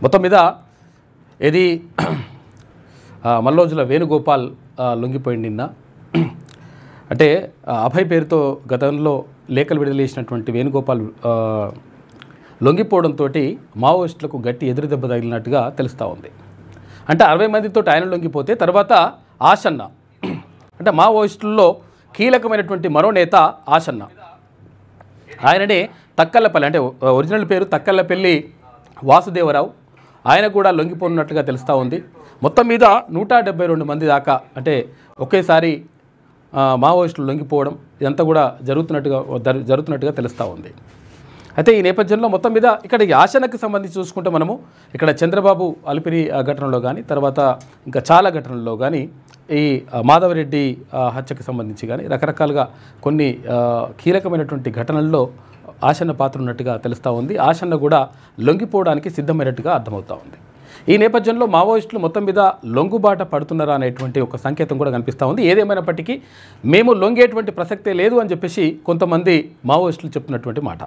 మొత్తం మీద ఇది మల్లోజుల వేణుగోపాల్ లొంగిపోయింది నిన్న. అంటే అభయ్ పేరుతో గతంలో లేఖలు విడుదల చేసినటువంటి వేణుగోపాల్ లొంగిపోవడంతో మావోయిస్టులకు గట్టి ఎదురుదెబ్బ తగిలినట్టుగా తెలుస్తూ ఉంది. అంటే 60 మందితో ఆయన లొంగిపోతే తర్వాత ఆశన్న, అంటే మావోయిస్టుల్లో కీలకమైనటువంటి మరో నేత ఆశన్న, ఆయననే తక్కల్లపల్లి, అంటే ఒరిజినల్ పేరు తక్కల్లపల్లి వాసుదేవరావు, ఆయన కూడా లొంగిపోనున్నట్లుగా తెలుస్తూ ఉంది. మొత్తం మీద 172 మంది దాకా అంటే ఒకేసారి మావోయిస్టులు లొంగిపోవడం ఇదంతా కూడా జరుగుతున్నట్టుగా తెలుస్తూ ఉంది. అయితే ఈ నేపథ్యంలో మొత్తం మీద ఇక్కడ ఈ ఆశనకు సంబంధించి చూసుకుంటే మనము ఇక్కడ చంద్రబాబు అలిపిరి ఘటనలో కానీ తర్వాత ఇంకా చాలా ఘటనల్లో కానీ ఈ మాధవరెడ్డి హత్యకు సంబంధించి కానీ రకరకాలుగా కొన్ని కీలకమైనటువంటి ఘటనల్లో ఆశన్న పాత్ర ఉన్నట్టుగా తెలుస్తూ ఉంది. ఆశన్న కూడా లొంగిపోవడానికి సిద్ధమైనట్టుగా అర్థమవుతూ ఉంది. ఈ నేపథ్యంలో మావోయిస్టులు మొత్తం మీద లొంగుబాట పడుతున్నారా అనేటువంటి ఒక సంకేతం కూడా కనిపిస్తూ ఉంది. ఏదేమైనప్పటికీ మేము లొంగేటువంటి ప్రసక్తే లేదు అని చెప్పేసి కొంతమంది మావోయిస్టులు చెప్తున్నటువంటి మాట.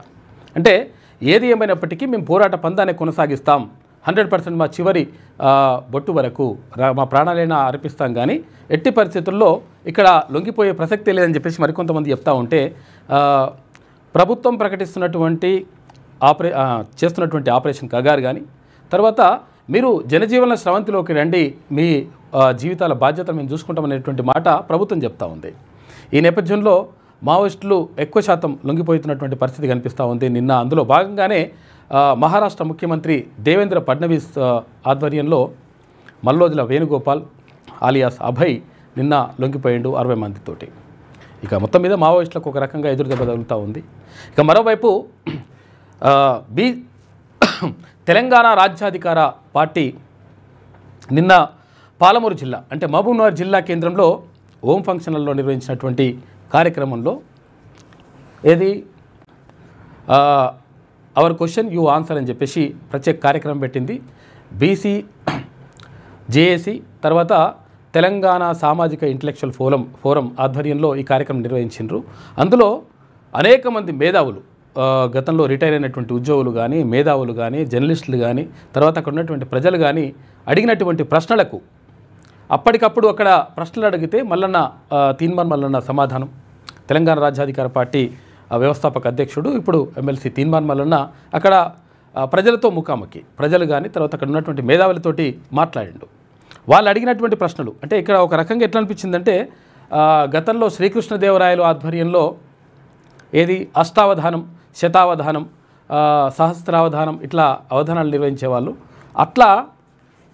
అంటే ఏది ఏమైనప్పటికీ మేము పోరాట పందాన్ని కొనసాగిస్తాం, 100% మా చివరి బొట్టు వరకు మా ప్రాణాలైనా అర్పిస్తాం, కానీ ఎట్టి పరిస్థితుల్లో ఇక్కడ లొంగిపోయే ప్రసక్తే లేదని చెప్పేసి మరికొంతమంది చెప్తా ఉంటే ప్రభుత్వం ప్రకటిస్తున్నటువంటి చేస్తున్నటువంటి ఆపరేషన్ కగారు కానీ తర్వాత మీరు జనజీవన స్రవంతిలోకి రండి, మీ జీవితాల బాధ్యత మేము చూసుకుంటామనేటువంటి మాట ప్రభుత్వం చెప్తా ఉంది. ఈ నేపథ్యంలో మావోయిస్టులు ఎక్కువ శాతం లొంగిపోతున్నటువంటి పరిస్థితి కనిపిస్తూ ఉంది. నిన్న అందులో భాగంగానే మహారాష్ట్ర ముఖ్యమంత్రి దేవేంద్ర ఫడ్నవీస్ ఆధ్వర్యంలో మల్లోజుల వేణుగోపాల్ ఆలియాస్ అభయ్ నిన్న లొంగిపోయిండు 60 మందితోటి. ఇక మొత్తం మీద మావోయిస్టులకు ఒక రకంగా ఎదురుదెబ్బ తగులుతూ ఉంది. ఇక మరోవైపు తెలంగాణ రాజ్యాధికార పార్టీ నిన్న పాలమూరు జిల్లా అంటే మహబూబ్నగర్ జిల్లా కేంద్రంలో ఓం ఫంక్షన్లలో నిర్వహించినటువంటి కార్యక్రమంలో ఏది అవర్ క్వశ్చన్ యూ ఆన్సర్ అని చెప్పేసి ప్రత్యేక కార్యక్రమం పెట్టింది. బీసీ జేఏసీ తర్వాత తెలంగాణ సామాజిక ఇంటలెక్చువల్ ఫోరం ఆధ్వర్యంలో ఈ కార్యక్రమం నిర్వహించారు. అందులో అనేక మంది మేధావులు, గతంలో రిటైర్ అయినటువంటి ఉద్యోగులు కానీ మేధావులు కానీ జర్నలిస్టులు కానీ తర్వాత అక్కడ ఉన్నటువంటి ప్రజలు కానీ అడిగినటువంటి ప్రశ్నలకు అప్పటికప్పుడు అక్కడ ప్రశ్నలు అడిగితే తీన్మార్ మల్లన్న సమాధానం. తెలంగాణ రాజ్యాధికార పార్టీ వ్యవస్థాపక అధ్యక్షుడు ఇప్పుడు ఎమ్మెల్సీ తీన్మార్ మల్లన్న అక్కడ ప్రజలతో ముఖాముఖి, ప్రజలు కానీ తర్వాత అక్కడ ఉన్నటువంటి మేధావులతోటి మాట్లాడిండు. వాళ్ళు అడిగినటువంటి ప్రశ్నలు అంటే ఇక్కడ ఒక రకంగా ఎట్లా అనిపించిందంటే గతంలో శ్రీకృష్ణదేవరాయలు ఆధ్వర్యంలో ఏది అష్టావధానం, శతావధానం, సహస్రావధానం ఇట్లా అవధానాలు నిర్వహించేవాళ్ళు, అట్లా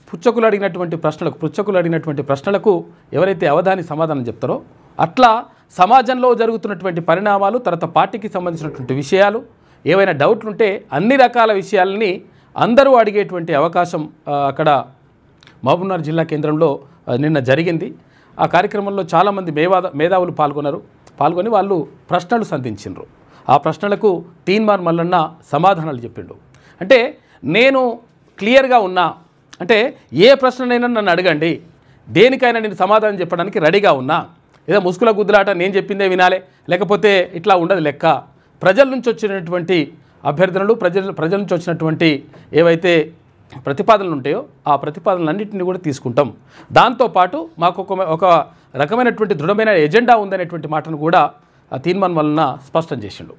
పుచ్చకులు అడిగినటువంటి ప్రశ్నలకు ఎవరైతే అవధాని సమాధానం చెప్తారో అట్లా సమాజంలో జరుగుతున్నటువంటి పరిణామాలు తర్వాత పార్టీకి సంబంధించినటువంటి విషయాలు ఏవైనా డౌట్లు ఉంటే అన్ని రకాల విషయాలని అందరూ అడిగేటువంటి అవకాశం అక్కడ మహబూబ్నగర్ జిల్లా కేంద్రంలో నిన్న జరిగింది. ఆ కార్యక్రమంలో చాలామంది మేధావులు పాల్గొని వాళ్ళు ప్రశ్నలు సంధించారు. ఆ ప్రశ్నలకు తీన్మార్ మల్లన్న సమాధానాలు చెప్పిండు. అంటే నేను క్లియర్గా ఉన్నా, అంటే ఏ ప్రశ్ననైనా నన్ను అడగండి, దేనికైనా నేను సమాధానం చెప్పడానికి రెడీగా ఉన్నా, ఏదో ముసుగుల గుద్దులాట నేను చెప్పిందే వినాలే లేకపోతే ఇట్లా ఉండదు లెక్క. ప్రజల నుంచి వచ్చినటువంటి అభ్యర్థనలు ప్రజల నుంచి వచ్చినటువంటి ఏవైతే ప్రతిపాదనలు ఉంటాయో ఆ ప్రతిపాదనలన్నింటినీ కూడా తీసుకుంటాం, దాంతోపాటు మాకు ఒక రకమైనటువంటి దృఢమైన ఎజెండా ఉందనేటువంటి మాటను కూడా తీన్మార్ మల్లన్న స్పష్టం చేసిండు.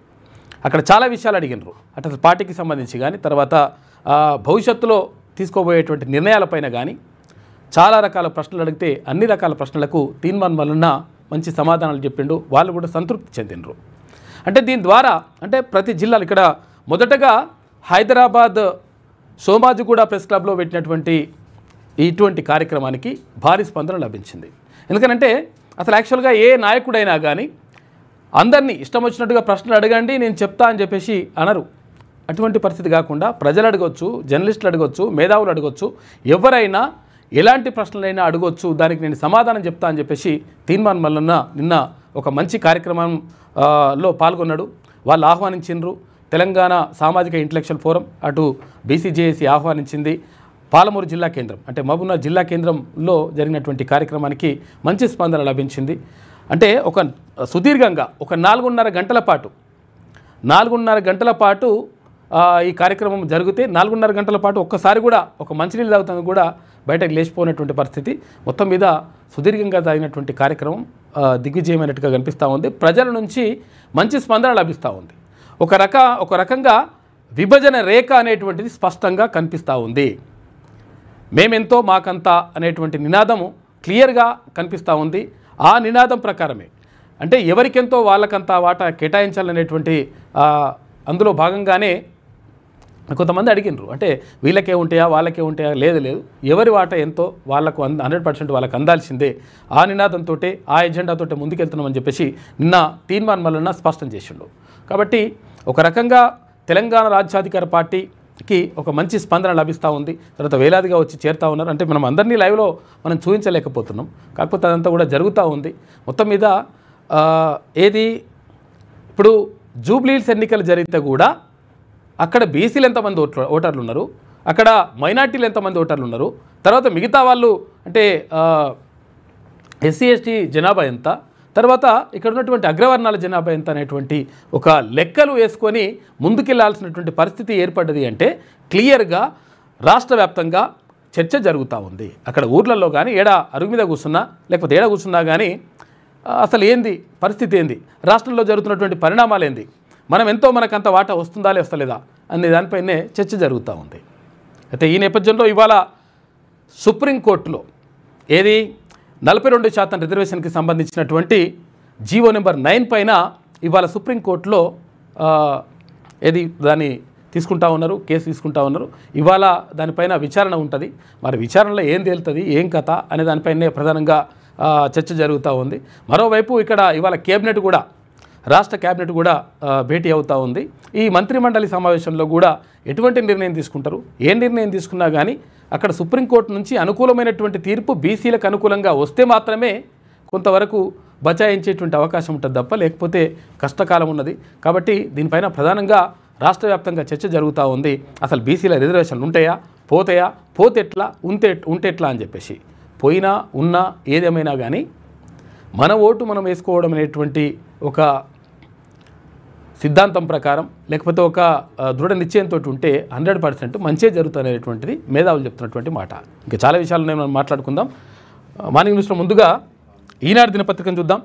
అక్కడ చాలా విషయాలు అడిగినారు, అటు పార్టీకి సంబంధించి కానీ తర్వాత భవిష్యత్తులో తీసుకోబోయేటువంటి నిర్ణయాలపైన కానీ చాలా రకాల ప్రశ్నలు అడిగితే అన్ని రకాల ప్రశ్నలకు తీన్మార్ మల్లన్న మంచి సమాధానాలు చెప్పిండు. వాళ్ళు కూడా సంతృప్తి చెందినరు. అంటే దీని ద్వారా అంటే ప్రతి జిల్లాలు ఇక్కడ మొదటగా హైదరాబాద్ సోమాజిగూడ ప్రెస్ క్లబ్లో పెట్టినటువంటి ఇటువంటి కార్యక్రమానికి భారీ స్పందన లభించింది. ఎందుకంటే అసలు యాక్చువల్గా ఏ నాయకుడైనా కానీ అందరినీ ఇష్టం వచ్చినట్టుగా ప్రశ్నలు అడగండి నేను చెప్తా అని చెప్పేసి అనరు. అటువంటి పరిస్థితి కాకుండా ప్రజలు అడగొచ్చు, జర్నలిస్టులు అడగొచ్చు, మేధావులు అడగొచ్చు, ఎవరైనా ఎలాంటి ప్రశ్నలైనా అడగొచ్చు, దానికి నేను సమాధానం చెప్తా అని చెప్పేసి తీన్మార్ మల్లన్న నిన్న ఒక మంచి కార్యక్రమంలో పాల్గొన్నాడు. వాళ్ళు ఆహ్వానించిండ్రు. తెలంగాణ సామాజిక ఇంటలెక్చువల్ ఫోరం అటు బీసీజేఏసీ ఆహ్వానించింది. పాలమూరు జిల్లా కేంద్రం అంటే మహబూబ్నగర్ జిల్లా కేంద్రంలో జరిగినటువంటి కార్యక్రమానికి మంచి స్పందన లభించింది. అంటే ఒక సుదీర్ఘంగా ఒక 4.5 గంటల పాటు ఈ కార్యక్రమం జరిగితే 4:30 గంటల పాటు ఒక్కసారి కూడా ఒక మంచినీళ్ళు తాగుతానికి కూడా బయటకు లేచిపోయినటువంటి పరిస్థితి. మొత్తం మీద సుదీర్ఘంగా జరిగినటువంటి కార్యక్రమం దిగ్విజయమైనట్టుగా కనిపిస్తూ ఉంది. ప్రజల నుంచి మంచి స్పందన లభిస్తూ ఉంది. ఒక రకంగా విభజన రేఖ అనేటువంటిది స్పష్టంగా కనిపిస్తూ ఉంది. మేమెంతో మాకంత అనేటువంటి నినాదము క్లియర్గా కనిపిస్తూ ఉంది. ఆ నినాదం ప్రకారమే అంటే ఎవరికెంతో వాళ్ళకంతా వాటా కేటాయించాలనేటువంటి అందులో భాగంగానే కొంతమంది అడిగినారు. అంటే వీళ్ళకే ఉంటాయా వాళ్ళకే ఉంటాయా? లేదు, ఎవరి వాటా ఎంతో వాళ్ళకు 100% వాళ్ళకు అందాల్సిందే. ఆ నినాదంతో ఆ ఎజెండాతో ముందుకెళ్తున్నామని చెప్పేసి నిన్న తీర్మాన్ మల్లన్న స్పష్టం చేసిండు. కాబట్టి ఒక రకంగా తెలంగాణ రాజ్యాధికార పార్టీకి ఒక మంచి స్పందన లభిస్తూ ఉంది. తర్వాత వేలాదిగా వచ్చి చేరుతూ ఉన్నారు. అంటే మనం అందరినీ లైవ్లో మనం చూపించలేకపోతున్నాం, కాకపోతే అదంతా కూడా జరుగుతూ ఉంది. మొత్తం మీద ఏది ఇప్పుడు జూబ్లీహిల్స్ ఎన్నికలు జరిగితే కూడా అక్కడ బీసీలు ఎంతమంది ఓటర్లు ఉన్నారు, అక్కడ మైనార్టీలు ఎంతమంది ఓటర్లు ఉన్నారు, తర్వాత మిగతా వాళ్ళు అంటే ఎస్సీ ఎస్టీ జనాభా ఎంత, తర్వాత ఇక్కడ ఉన్నటువంటి అగ్రవర్ణాల జనాభా ఎంత అనేటువంటి ఒక లెక్కలు వేసుకొని ముందుకెళ్లాల్సినటువంటి పరిస్థితి ఏర్పడ్డది. అంటే క్లియర్గా రాష్ట్ర వ్యాప్తంగా చర్చ జరుగుతూ ఉంది. అక్కడ ఊర్లలో కానీ అరుగు మీద కూర్చున్నా లేకపోతే కూర్చున్నా కానీ అసలు ఏంది పరిస్థితి, ఏంది రాష్ట్రంలో జరుగుతున్నటువంటి పరిణామాలు ఏంది, మనం ఎంతో మనకంత వాటా వస్తుందా వస్తలేదా అనే దానిపైనే చర్చ జరుగుతూ ఉంది. అయితే ఈ నేపథ్యంలో ఇవాళ సుప్రీంకోర్టులో 42% రిజర్వేషన్కి సంబంధించినటువంటి జీవో నెంబర్ 9 పైన ఇవాళ సుప్రీంకోర్టులో దాన్ని తీసుకుంటా ఉన్నారు, కేసు తీసుకుంటా ఉన్నారు. ఇవాళ దానిపైన విచారణ ఉంటుంది. మరి విచారణలో ఏం తేలుతుంది, ఏం కథ అనే దానిపైనే ప్రధానంగా చర్చ జరుగుతూ ఉంది. మరోవైపు ఇక్కడ ఇవాళ రాష్ట్ర కేబినెట్ కూడా భేటీ అవుతూ ఉంది. ఈ మంత్రిమండలి సమావేశంలో కూడా ఎటువంటి నిర్ణయం తీసుకుంటారు, ఏ నిర్ణయం తీసుకున్నా కానీ అక్కడ సుప్రీంకోర్టు నుంచి అనుకూలమైనటువంటి తీర్పు బీసీలకు అనుకూలంగా వస్తే మాత్రమే కొంతవరకు బచాయించేటువంటి అవకాశం ఉంటుంది తప్ప లేకపోతే కష్టకాలం ఉన్నది. కాబట్టి దీనిపైన ప్రధానంగా రాష్ట్ర వ్యాప్తంగా చర్చ జరుగుతూ ఉంది. అసలు బీసీల రిజర్వేషన్లు ఉంటాయా, పోతే ఎట్లా, ఉంటే ఎట్లా అని చెప్పేసి. పోయినా ఉన్నా ఏదేమైనా కానీ మన ఓటు మనం వేసుకోవడం అనేటువంటి ఒక సిద్ధాంతం ప్రకారం లేకపోతే ఒక దృఢ నిశ్చయంతో ఉంటే 100% మంచే జరుగుతుందనేటువంటిది మేధావులు చెప్తున్నటువంటి మాట. ఇంకా చాలా విషయాలు మనం మాట్లాడుకుందాం. మార్నింగ్ న్యూస్లో ముందుగా ఈనాడు దినపత్రికను చూద్దాం.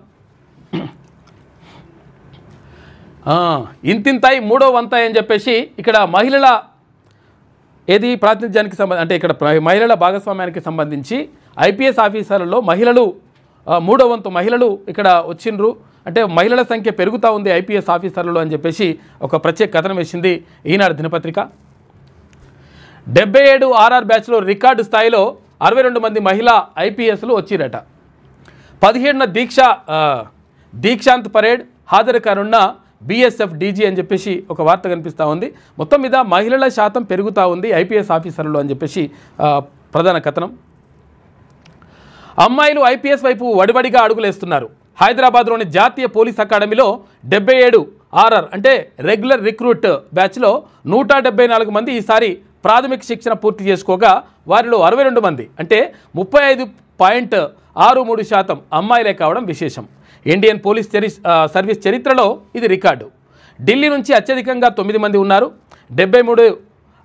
ఇంతింతాయి మూడో వంతాయి అని చెప్పేసి ఇక్కడ మహిళల ప్రాతినిధ్యానికి అంటే ఇక్కడ మహిళల భాగస్వామ్యానికి సంబంధించి ఐపీఎస్ ఆఫీసర్లలో మహిళలు 3వ వంతు మహిళలు ఇక్కడ వచ్చిండ్రు. అంటే మహిళల సంఖ్య పెరుగుతూ ఉంది ఐపీఎస్ ఆఫీసర్లలో అని చెప్పేసి ఒక ప్రత్యేక కథనం వేసింది ఈనాడు దినపత్రిక. 77 ఆర్ఆర్ బ్యాచ్లో రికార్డు స్థాయిలో 62 మంది మహిళా ఐపీఎస్లు వచ్చిరట. 17న దీక్షాంత్ పరేడ్ హాజరు కానున్న బీఎస్ఎఫ్ డీజీ అని చెప్పేసి ఒక వార్త కనిపిస్తూ ఉంది. మొత్తం మీద మహిళల శాతం పెరుగుతూ ఉంది ఐపీఎస్ ఆఫీసర్లు అని చెప్పేసి ప్రధాన కథనం. అమ్మాయిలు ఐపీఎస్ వైపు వడివడిగా అడుగులేస్తున్నారు. హైదరాబాద్లోని జాతీయ పోలీస్ అకాడమీలో 77 ఆర్ఆర్ అంటే రెగ్యులర్ రిక్రూట్ బ్యాచ్లో 174 మంది ఈసారి ప్రాథమిక శిక్షణ పూర్తి చేసుకోగా వారిలో 62 మంది అంటే 35.63% అమ్మాయిలే కావడం విశేషం. ఇండియన్ పోలీస్ సర్వీస్ చరిత్రలో ఇది రికార్డు. ఢిల్లీ నుంచి అత్యధికంగా 9 మంది ఉన్నారు. 73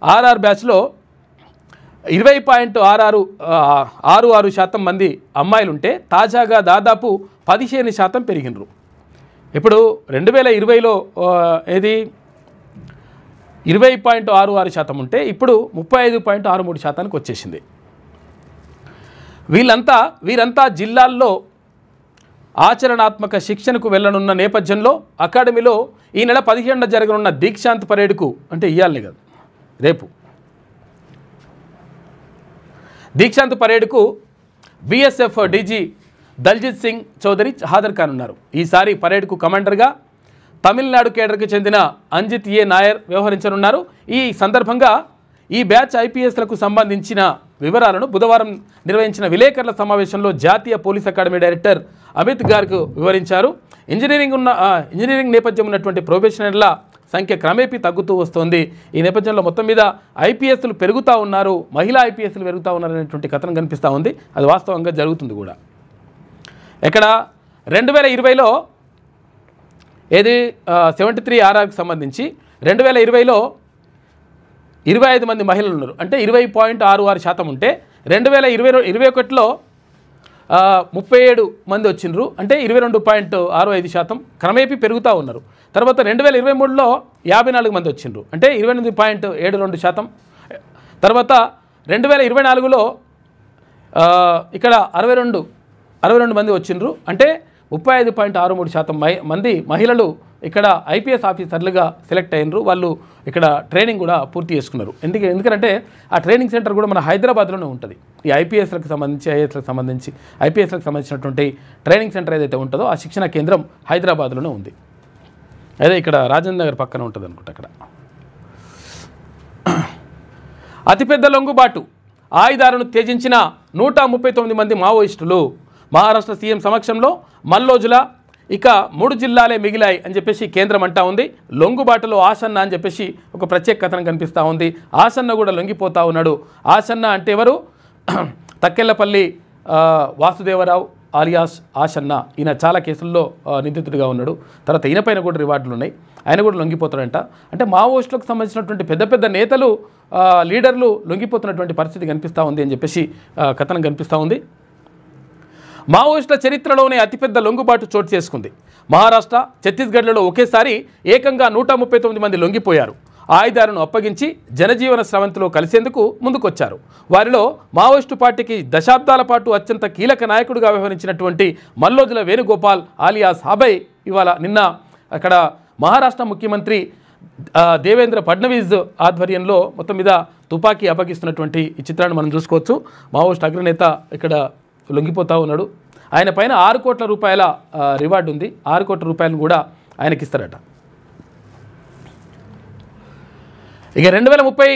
ఆర్ఆర్ బ్యాచ్లో 20.66% మంది అమ్మాయిలుంటే తాజాగా దాదాపు 15% పెరిగినరు. ఇప్పుడు 2020లో 20.66% ఉంటే ఇప్పుడు 35.63%కి వచ్చేసింది. వీరంతా జిల్లాల్లో ఆచరణాత్మక శిక్షణకు వెళ్లనున్న నేపథ్యంలో అకాడమీలో ఈ నెల 15న జరగనున్న దీక్షాంత్ పరేడ్కు అంటే ఇయ్యాలనే కదా రేపు దీక్షాంత్ పరేడ్కు బీఎస్ఎఫ్ డీజీ దల్జిత్ సింగ్ చౌదరి హాజరు కానున్నారు. ఈసారి పరేడ్కు కమాండర్గా తమిళనాడు కేడర్కు చెందిన అంజిత్ నాయర్ వ్యవహరించనున్నారు. ఈ సందర్భంగా ఈ బ్యాచ్ ఐపీఎస్లకు సంబంధించిన వివరాలను బుధవారం నిర్వహించిన విలేకరుల సమావేశంలో జాతీయ police academy director Amit Garg వివరించారు. ఇంజనీరింగ్ నేపథ్యం ఉన్నటువంటి ప్రొఫెషనల్ల సంఖ్య క్రమేపీ తగ్గుతూ వస్తోంది. ఈ నేపథ్యంలో మొత్తం మీద ఐపీఎస్లు పెరుగుతూ ఉన్నారు, మహిళా ఐపీఎస్లు పెరుగుతూ ఉన్నారు అనేటువంటి కథనం కనిపిస్తూ ఉంది. అది వాస్తవంగా జరుగుతుంది కూడా. ఇక్కడ 2020లో 73 ఆర్ఆర్కి సంబంధించి 2020లో 25 మంది మహిళలు ఉన్నారు. అంటే 20.66% ఉంటే 2021లో 37 మంది వచ్చిండ్రు. అంటే 22.65% క్రమేపీ పెరుగుతూ ఉన్నారు. తర్వాత 2023లో 54 మంది వచ్చిండ్రు. అంటే 28.72%. తర్వాత 2024లో ఇక్కడ 62 మంది వచ్చిండ్రు. అంటే 35.63% మంది మహిళలు ఇక్కడ ఐపీఎస్ ఆఫీసర్లుగా సెలెక్ట్ అయినరు. వాళ్ళు ఇక్కడ ట్రైనింగ్ కూడా పూర్తి చేసుకున్నారు. ఎందుకంటే ఆ ట్రైనింగ్ సెంటర్ కూడా మన హైదరాబాద్లోనే ఉంటుంది. ఈ ఐపీఎస్లకు సంబంధించి ఐపీఎస్లకు సంబంధించినటువంటి ట్రైనింగ్ సెంటర్ ఏదైతే ఉంటుందో ఆ శిక్షణ కేంద్రం హైదరాబాద్లోనే ఉంది. అదే ఇక్కడ రాజేంద్ర నగర్ పక్కన ఉంటుంది అనుకుంటా. అక్కడ అతిపెద్ద లొంగుబాటు, ఆయుధాలను త్యజించిన 139 మంది మావోయిస్టులు. మహారాష్ట్ర సీఎం సమక్షంలో మల్లోజుల ఇక 3 జిల్లాలే మిగిలాయి అని చెప్పేసి కేంద్రం అంటా ఉంది. లొంగుబాటులో ఆసన్న అని చెప్పేసి ఒక ప్రత్యేక కథనం కనిపిస్తూ ఉంది. ఆసన్న కూడా లొంగిపోతూ ఉన్నాడు. ఆసన్న అంటే ఎవరు? తక్కెళ్లపల్లి వాసుదేవరావు ఆలియాస్ ఆసన్న. ఈయన చాలా కేసుల్లో నిందితుడిగా ఉన్నాడు. తర్వాత ఈయన పైన కూడా రివార్డులు ఉన్నాయి. ఆయన కూడా లొంగిపోతాడంట. అంటే మావోయిస్టులకు సంబంధించినటువంటి పెద్ద పెద్ద నేతలు, లీడర్లు లొంగిపోతున్నటువంటి పరిస్థితి కనిపిస్తూ ఉంది అని చెప్పేసి కథనం కనిపిస్తూ ఉంది. మావోయిస్టుల చరిత్రలోనే అతిపెద్ద లొంగుబాటు చోటు చేసుకుంది. మహారాష్ట్ర, ఛత్తీస్గఢ్లలో ఒకేసారి ఏకంగా 139 మంది లొంగిపోయారు. ఆయుధాలను అప్పగించి జనజీవన స్రవంతిలో కలిసేందుకు ముందుకొచ్చారు. వారిలో మావోయిస్టు పార్టీకి దశాబ్దాల పాటు అత్యంత కీలక నాయకుడిగా వ్యవహరించినటువంటి మల్లోజుల వేణుగోపాల్ ఆలియాస్ అభయ్ నిన్న అక్కడ మహారాష్ట్ర ముఖ్యమంత్రి దేవేంద్ర ఫడ్నవీస్ ఆధ్వర్యంలో మొత్తం మీద తుపాకీ అప్పగిస్తున్నటువంటి ఈ చిత్రాన్ని మనం చూసుకోవచ్చు. మావోయిస్ట్ అగ్రనేత ఇక్కడ లొంగిపోతూ ఉన్నాడు. ఆయన పైన 6 కోట్ల రూపాయల రివార్డు ఉంది. 6 కోట్ల రూపాయలను కూడా ఆయనకి ఇస్తారట. ఇక 2030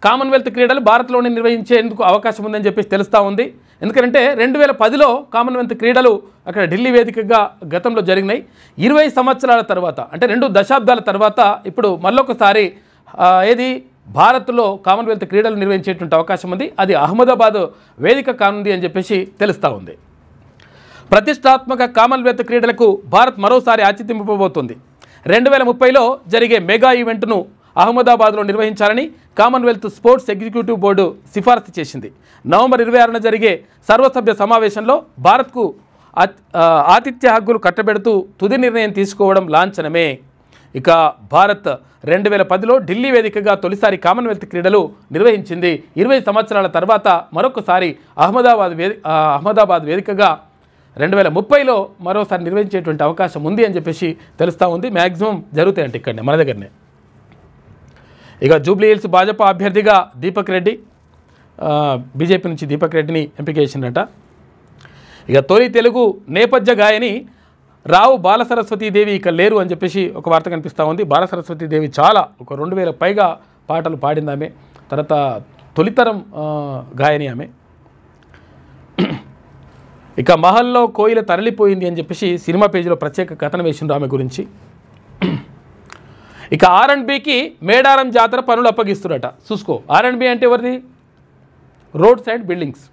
కామన్వెల్త్ క్రీడలు భారత్లోనే నిర్వహించేందుకు అవకాశం ఉందని చెప్పేసి తెలుస్తూ ఉంది. ఎందుకంటే 2010లో కామన్వెల్త్ క్రీడలు అక్కడ ఢిల్లీ వేదికగా గతంలో జరిగినాయి. 20 సంవత్సరాల తర్వాత, అంటే 2 దశాబ్దాల తర్వాత ఇప్పుడు మళ్ళొకసారి భారత్లో కామన్వెల్త్ క్రీడలు నిర్వహించేటువంటి అవకాశం ఉంది. అది అహ్మదాబాద్ వేదిక కానుంది అని చెప్పేసి తెలుస్తూ ఉంది. ప్రతిష్టాత్మక కామన్వెల్త్ క్రీడలకు భారత్ మరోసారి ఆతిథ్యం ఇవ్వబోతోంది. 2030లో జరిగే మెగా ఈవెంట్ను అహ్మదాబాద్లో నిర్వహించాలని కామన్వెల్త్ స్పోర్ట్స్ ఎగ్జిక్యూటివ్ బోర్డు సిఫారసు చేసింది. నవంబర్ 26న జరిగే సర్వసభ్య సమావేశంలో భారత్కు ఆతిథ్య హక్కులు కట్టబెడుతూ తుది నిర్ణయం తీసుకోవడం లాంఛనమే. ఇక భారత్ 2010లో ఢిల్లీ వేదికగా తొలిసారి కామన్వెల్త్ క్రీడలు నిర్వహించింది. 20 సంవత్సరాల తర్వాత మరొకసారి అహ్మదాబాద్ వేదికగా 2030లో మరోసారి నిర్వహించేటువంటి అవకాశం ఉంది అని చెప్పేసి తెలుస్తూ ఉంది. మ్యాక్సిమం జరుగుతాయంటే ఇక్కడనే మన దగ్గరనే. ఇక జూబ్లీ హిల్స్ భాజపా అభ్యర్థిగా దీపక్ రెడ్డి, బీజేపీ నుంచి దీపక్ రెడ్డిని ఎంపిక చేసిందట. ఇక తొలి తెలుగు నేపథ్య గాయని రావు బాలసరస్వతీదేవి ఇక లేరు అని చెప్పేసి ఒక వార్త కనిపిస్తూ ఉంది. బాలసరస్వతీదేవి చాలా ఒక 2000 పైగా పాటలు పాడింది ఆమె. తర్వాత తొలితరం గాయని ఆమె. ఇక మహల్లో కోయిల తరలిపోయింది అని చెప్పేసి సినిమా పేజీలో ప్రత్యేక కథనం వేసిండ్రు ఆమె గురించి. ఇక R&Bకి మేడారం జాతర పనులు అప్పగిస్తున్నట. చూసుకో, R&B అంటే ఎవరిది? రోడ్ సైడ్ బిల్డింగ్స్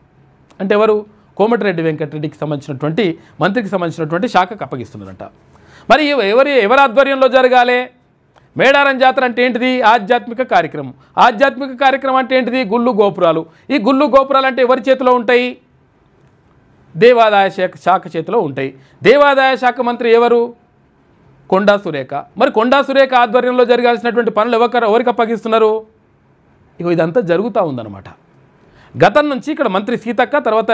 అంటే ఎవరు? కోమటిరెడ్డి వెంకటరెడ్డికి సంబంధించినటువంటి మంత్రికి సంబంధించినటువంటి శాఖకు అప్పగిస్తున్నారట. మరి ఎవరి ఆధ్వర్యంలో జరగాలి? మేడారం జాతర అంటే ఏంటిది? ఆధ్యాత్మిక కార్యక్రమం. ఆధ్యాత్మిక కార్యక్రమం అంటే ఏంటిది? గుళ్ళు గోపురాలు. ఈ గుళ్ళు గోపురాలు అంటే ఎవరి చేతిలో ఉంటాయి? దేవాదాయ శాఖ చేతిలో ఉంటాయి. దేవాదాయ శాఖ మంత్రి ఎవరు? కొండా సురేఖ. మరి కొండా సురేఖ ఆధ్వర్యంలో జరగాల్సినటువంటి పనులు ఎవరికి అప్పగిస్తున్నారు? ఇదంతా జరుగుతూ ఉందన్నమాట. గతం నుంచి ఇక్కడ మంత్రి సీతక్క, తర్వాత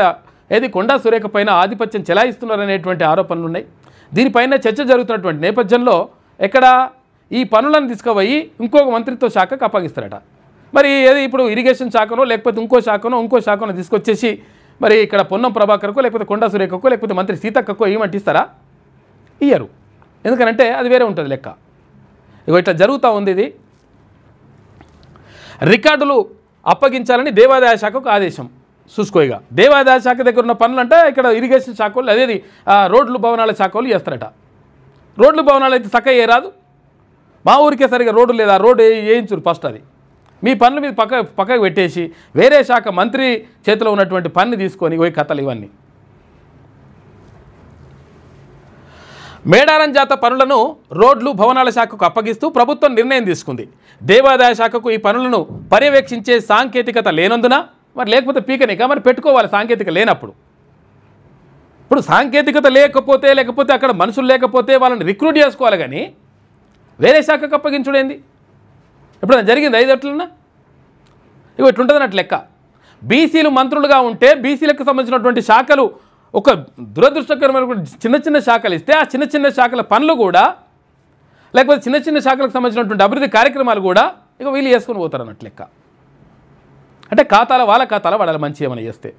కొండా సురేఖ పైన ఆధిపత్యం చెలాయిస్తున్నారనేటువంటి ఆరోపణలు ఉన్నాయి. దీనిపైన చర్చ జరుగుతున్నటువంటి నేపథ్యంలో ఈ పనులను తీసుకుపోయి ఇంకొక మంత్రిత్వ శాఖకు అప్పగిస్తారట. మరి ఇప్పుడు ఇరిగేషన్ శాఖనో లేకపోతే ఇంకో శాఖనో తీసుకొచ్చేసి మరి ఇక్కడ పొన్నం ప్రభాకర్కో లేకపోతే కొండా సురేఖకో లేకపోతే మంత్రి సీతక్కకో ఏమంటిస్తారా? ఇయ్యరు. ఎందుకనంటే అది వేరే ఉంటుంది లెక్క. ఇట్లా జరుగుతూ ఉంది. ఇది రికార్డులు అప్పగించాలని దేవాదాయ శాఖకు ఆదేశం. చూసుకోగా దేవాదాయ శాఖ దగ్గర ఉన్న పనులు అంటే ఇక్కడ ఇరిగేషన్ శాఖ వాళ్ళు, అదేది రోడ్లు భవనాల శాఖ వాళ్ళు చేస్తారట. రోడ్లు భవనాలు అయితే చక్కగా రాదు. మా ఊరికే సరిగా రోడ్డు లేదా, రోడ్డు వేయించురు ఫస్ట్. అది మీ పనులు మీద పక్కకు పెట్టేసి వేరే శాఖ మంత్రి చేతిలో ఉన్నటువంటి పని తీసుకొని కథలు ఇవన్నీ. మేడారం జాతర పనులను రోడ్లు భవనాల శాఖకు అప్పగిస్తూ ప్రభుత్వం నిర్ణయం తీసుకుంది. దేవాదాయ శాఖకు ఈ పనులను పర్యవేక్షించే సాంకేతికత లేనందున మరి లేకపోతే పీకనిక మరి పెట్టుకోవాలి సాంకేతిక లేనప్పుడు. ఇప్పుడు సాంకేతికత లేకపోతే అక్కడ మనుషులు లేకపోతే వాళ్ళని రిక్రూట్ చేసుకోవాలి కానీ వేరే శాఖకు అప్పగించుడేంది? ఎప్పుడైనా జరిగింది 5 ఏట్లన్నా? ఇవి ఇట్లుంటుంది అన్నట్టు లెక్క. బీసీలు మంత్రులుగా ఉంటే బీసీలకు సంబంధించినటువంటి శాఖలు ఒక దురదృష్టకరమైన చిన్న శాఖలు ఇస్తే ఆ చిన్న శాఖల పనులు కూడా లేకపోతే చిన్న శాఖలకు సంబంధించినటువంటి అభివృద్ధి కార్యక్రమాలు కూడా ఇక వీళ్ళు చేసుకొని పోతారు అన్నట్టు లెక్క. అంటే వాళ్ళ ఖాతాలో వాడాలి. మంచి ఏమైనా చేస్తే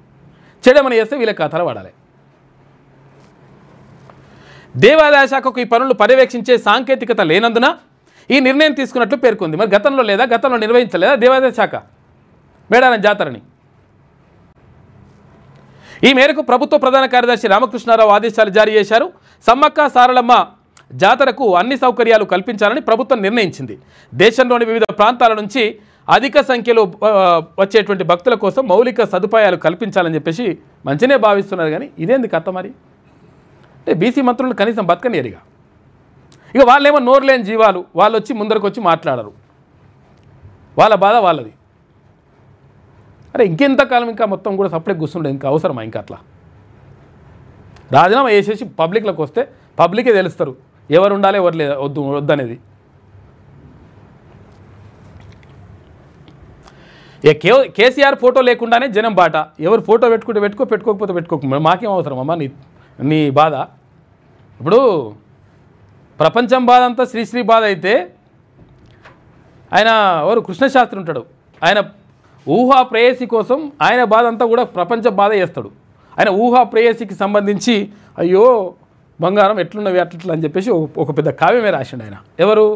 చెడేమైనా చేస్తే వీళ్ళ ఖాతాలో వాడాలి. దేవాదాయ శాఖకు ఈ పనులు పర్యవేక్షించే సాంకేతికత లేనందున ఈ నిర్ణయం తీసుకున్నట్లు పేర్కొంది. మరి గతంలో నిర్వహించలేదా దేవాదాయ శాఖ మేడారం జాతరని? ఈ మేరకు ప్రభుత్వ ప్రధాన కార్యదర్శి రామకృష్ణారావు ఆదేశాలు జారీ చేశారు. సమ్మక్క సారలమ్మ జాతరకు అన్ని సౌకర్యాలు కల్పించాలని ప్రభుత్వం నిర్ణయించింది. దేశంలోని వివిధ ప్రాంతాల నుంచి అధిక సంఖ్యలో వచ్చేటువంటి భక్తుల కోసం మౌలిక సదుపాయాలు కల్పించాలని చెప్పేసి మంచినే భావిస్తున్నారు. కానీ ఇదేంది కథ మరి? అంటే బీసీ మంత్రులు కనీసం బతకనియరిగా. ఇక వాళ్ళేమో నోరు లేని జీవాలు, వాళ్ళు వచ్చి ముందరకు వచ్చి మాట్లాడరు. వాళ్ళ బాధ వాళ్ళది. అరే ఇంకెంతకాలం ఇంకా మొత్తం కూడా సపరేట్ కూర్చుండే ఇంకా అవసరమా? ఇంకా అట్లా రాజీనామా చేసేసి పబ్లిక్లోకి వస్తే పబ్లికే తెలుస్తారు ఎవరు ఉండాలి ఎవరు లేదు వద్దనేది. కేసీఆర్ ఫోటో లేకుండానే జనం బాట. ఎవరు ఫోటో పెట్టుకోకపోతే పెట్టుకోక మాకేం అవసరం అమ్మా నీ బాధ. ఇప్పుడు ప్రపంచం బాధ అంతా శ్రీశ్రీ బాధ అయితే ఆయన ఎవరు కృష్ణశాస్త్రి ఉంటాడు, ఆయన ఊహా ప్రేయసి కోసం ఆయన బాధ అంతా కూడా ప్రపంచ బాధ చేస్తాడు. ఆయన ఊహా ప్రేయసికి సంబంధించి అయ్యో బంగారం ఎట్లున్నవి అట్లా అని చెప్పేసి ఒక పెద్ద కావ్యమే రాసిండు ఆయన. ఎవరు?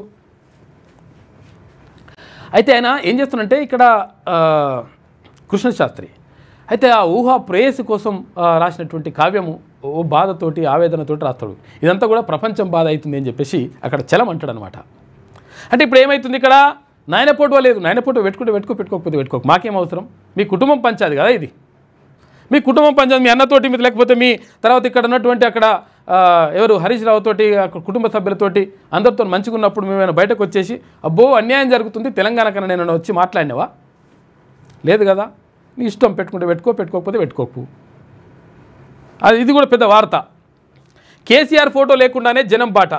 అయితే ఆయన ఏం చేస్తున్నంటే ఇక్కడ కృష్ణశాస్త్రి అయితే ఆ ఊహా ప్రేయసి కోసం రాసినటువంటి కావ్యము ఓ బాధతోటి ఆవేదనతోటి రాస్తాడు. ఇదంతా కూడా ప్రపంచం బాధ అవుతుంది అని చెప్పేసి అక్కడ చలం అంటాడు అనమాట. అంటే ఇప్పుడు ఏమవుతుంది ఇక్కడ? నాయనపోటు లేదు, నాయనపోటు పెట్టుకోకపోతే పెట్టుకోక మాకేం అవసరం? మీ కుటుంబం పంచాది కదా ఇది. మీ కుటుంబం పంచాది మీ అన్నతోటి మీద, లేకపోతే మీ తర్వాత ఇక్కడ ఉన్నటువంటి అక్కడ ఎవరు హరీష్ రావు తోటి కుటుంబ సభ్యులతోటి అందరితో మంచిగా ఉన్నప్పుడు మేమైనా బయటకు వచ్చేసి అబ్బో అన్యాయం జరుగుతుంది తెలంగాణ కన్నా నేను వచ్చి మాట్లాడినవా? లేదు కదా. నీ ఇష్టం, పెట్టుకోకపోతే పెట్టుకోకు. ఇది కూడా పెద్ద వార్త. కేసీఆర్ ఫోటో లేకుండానే జనం బాట.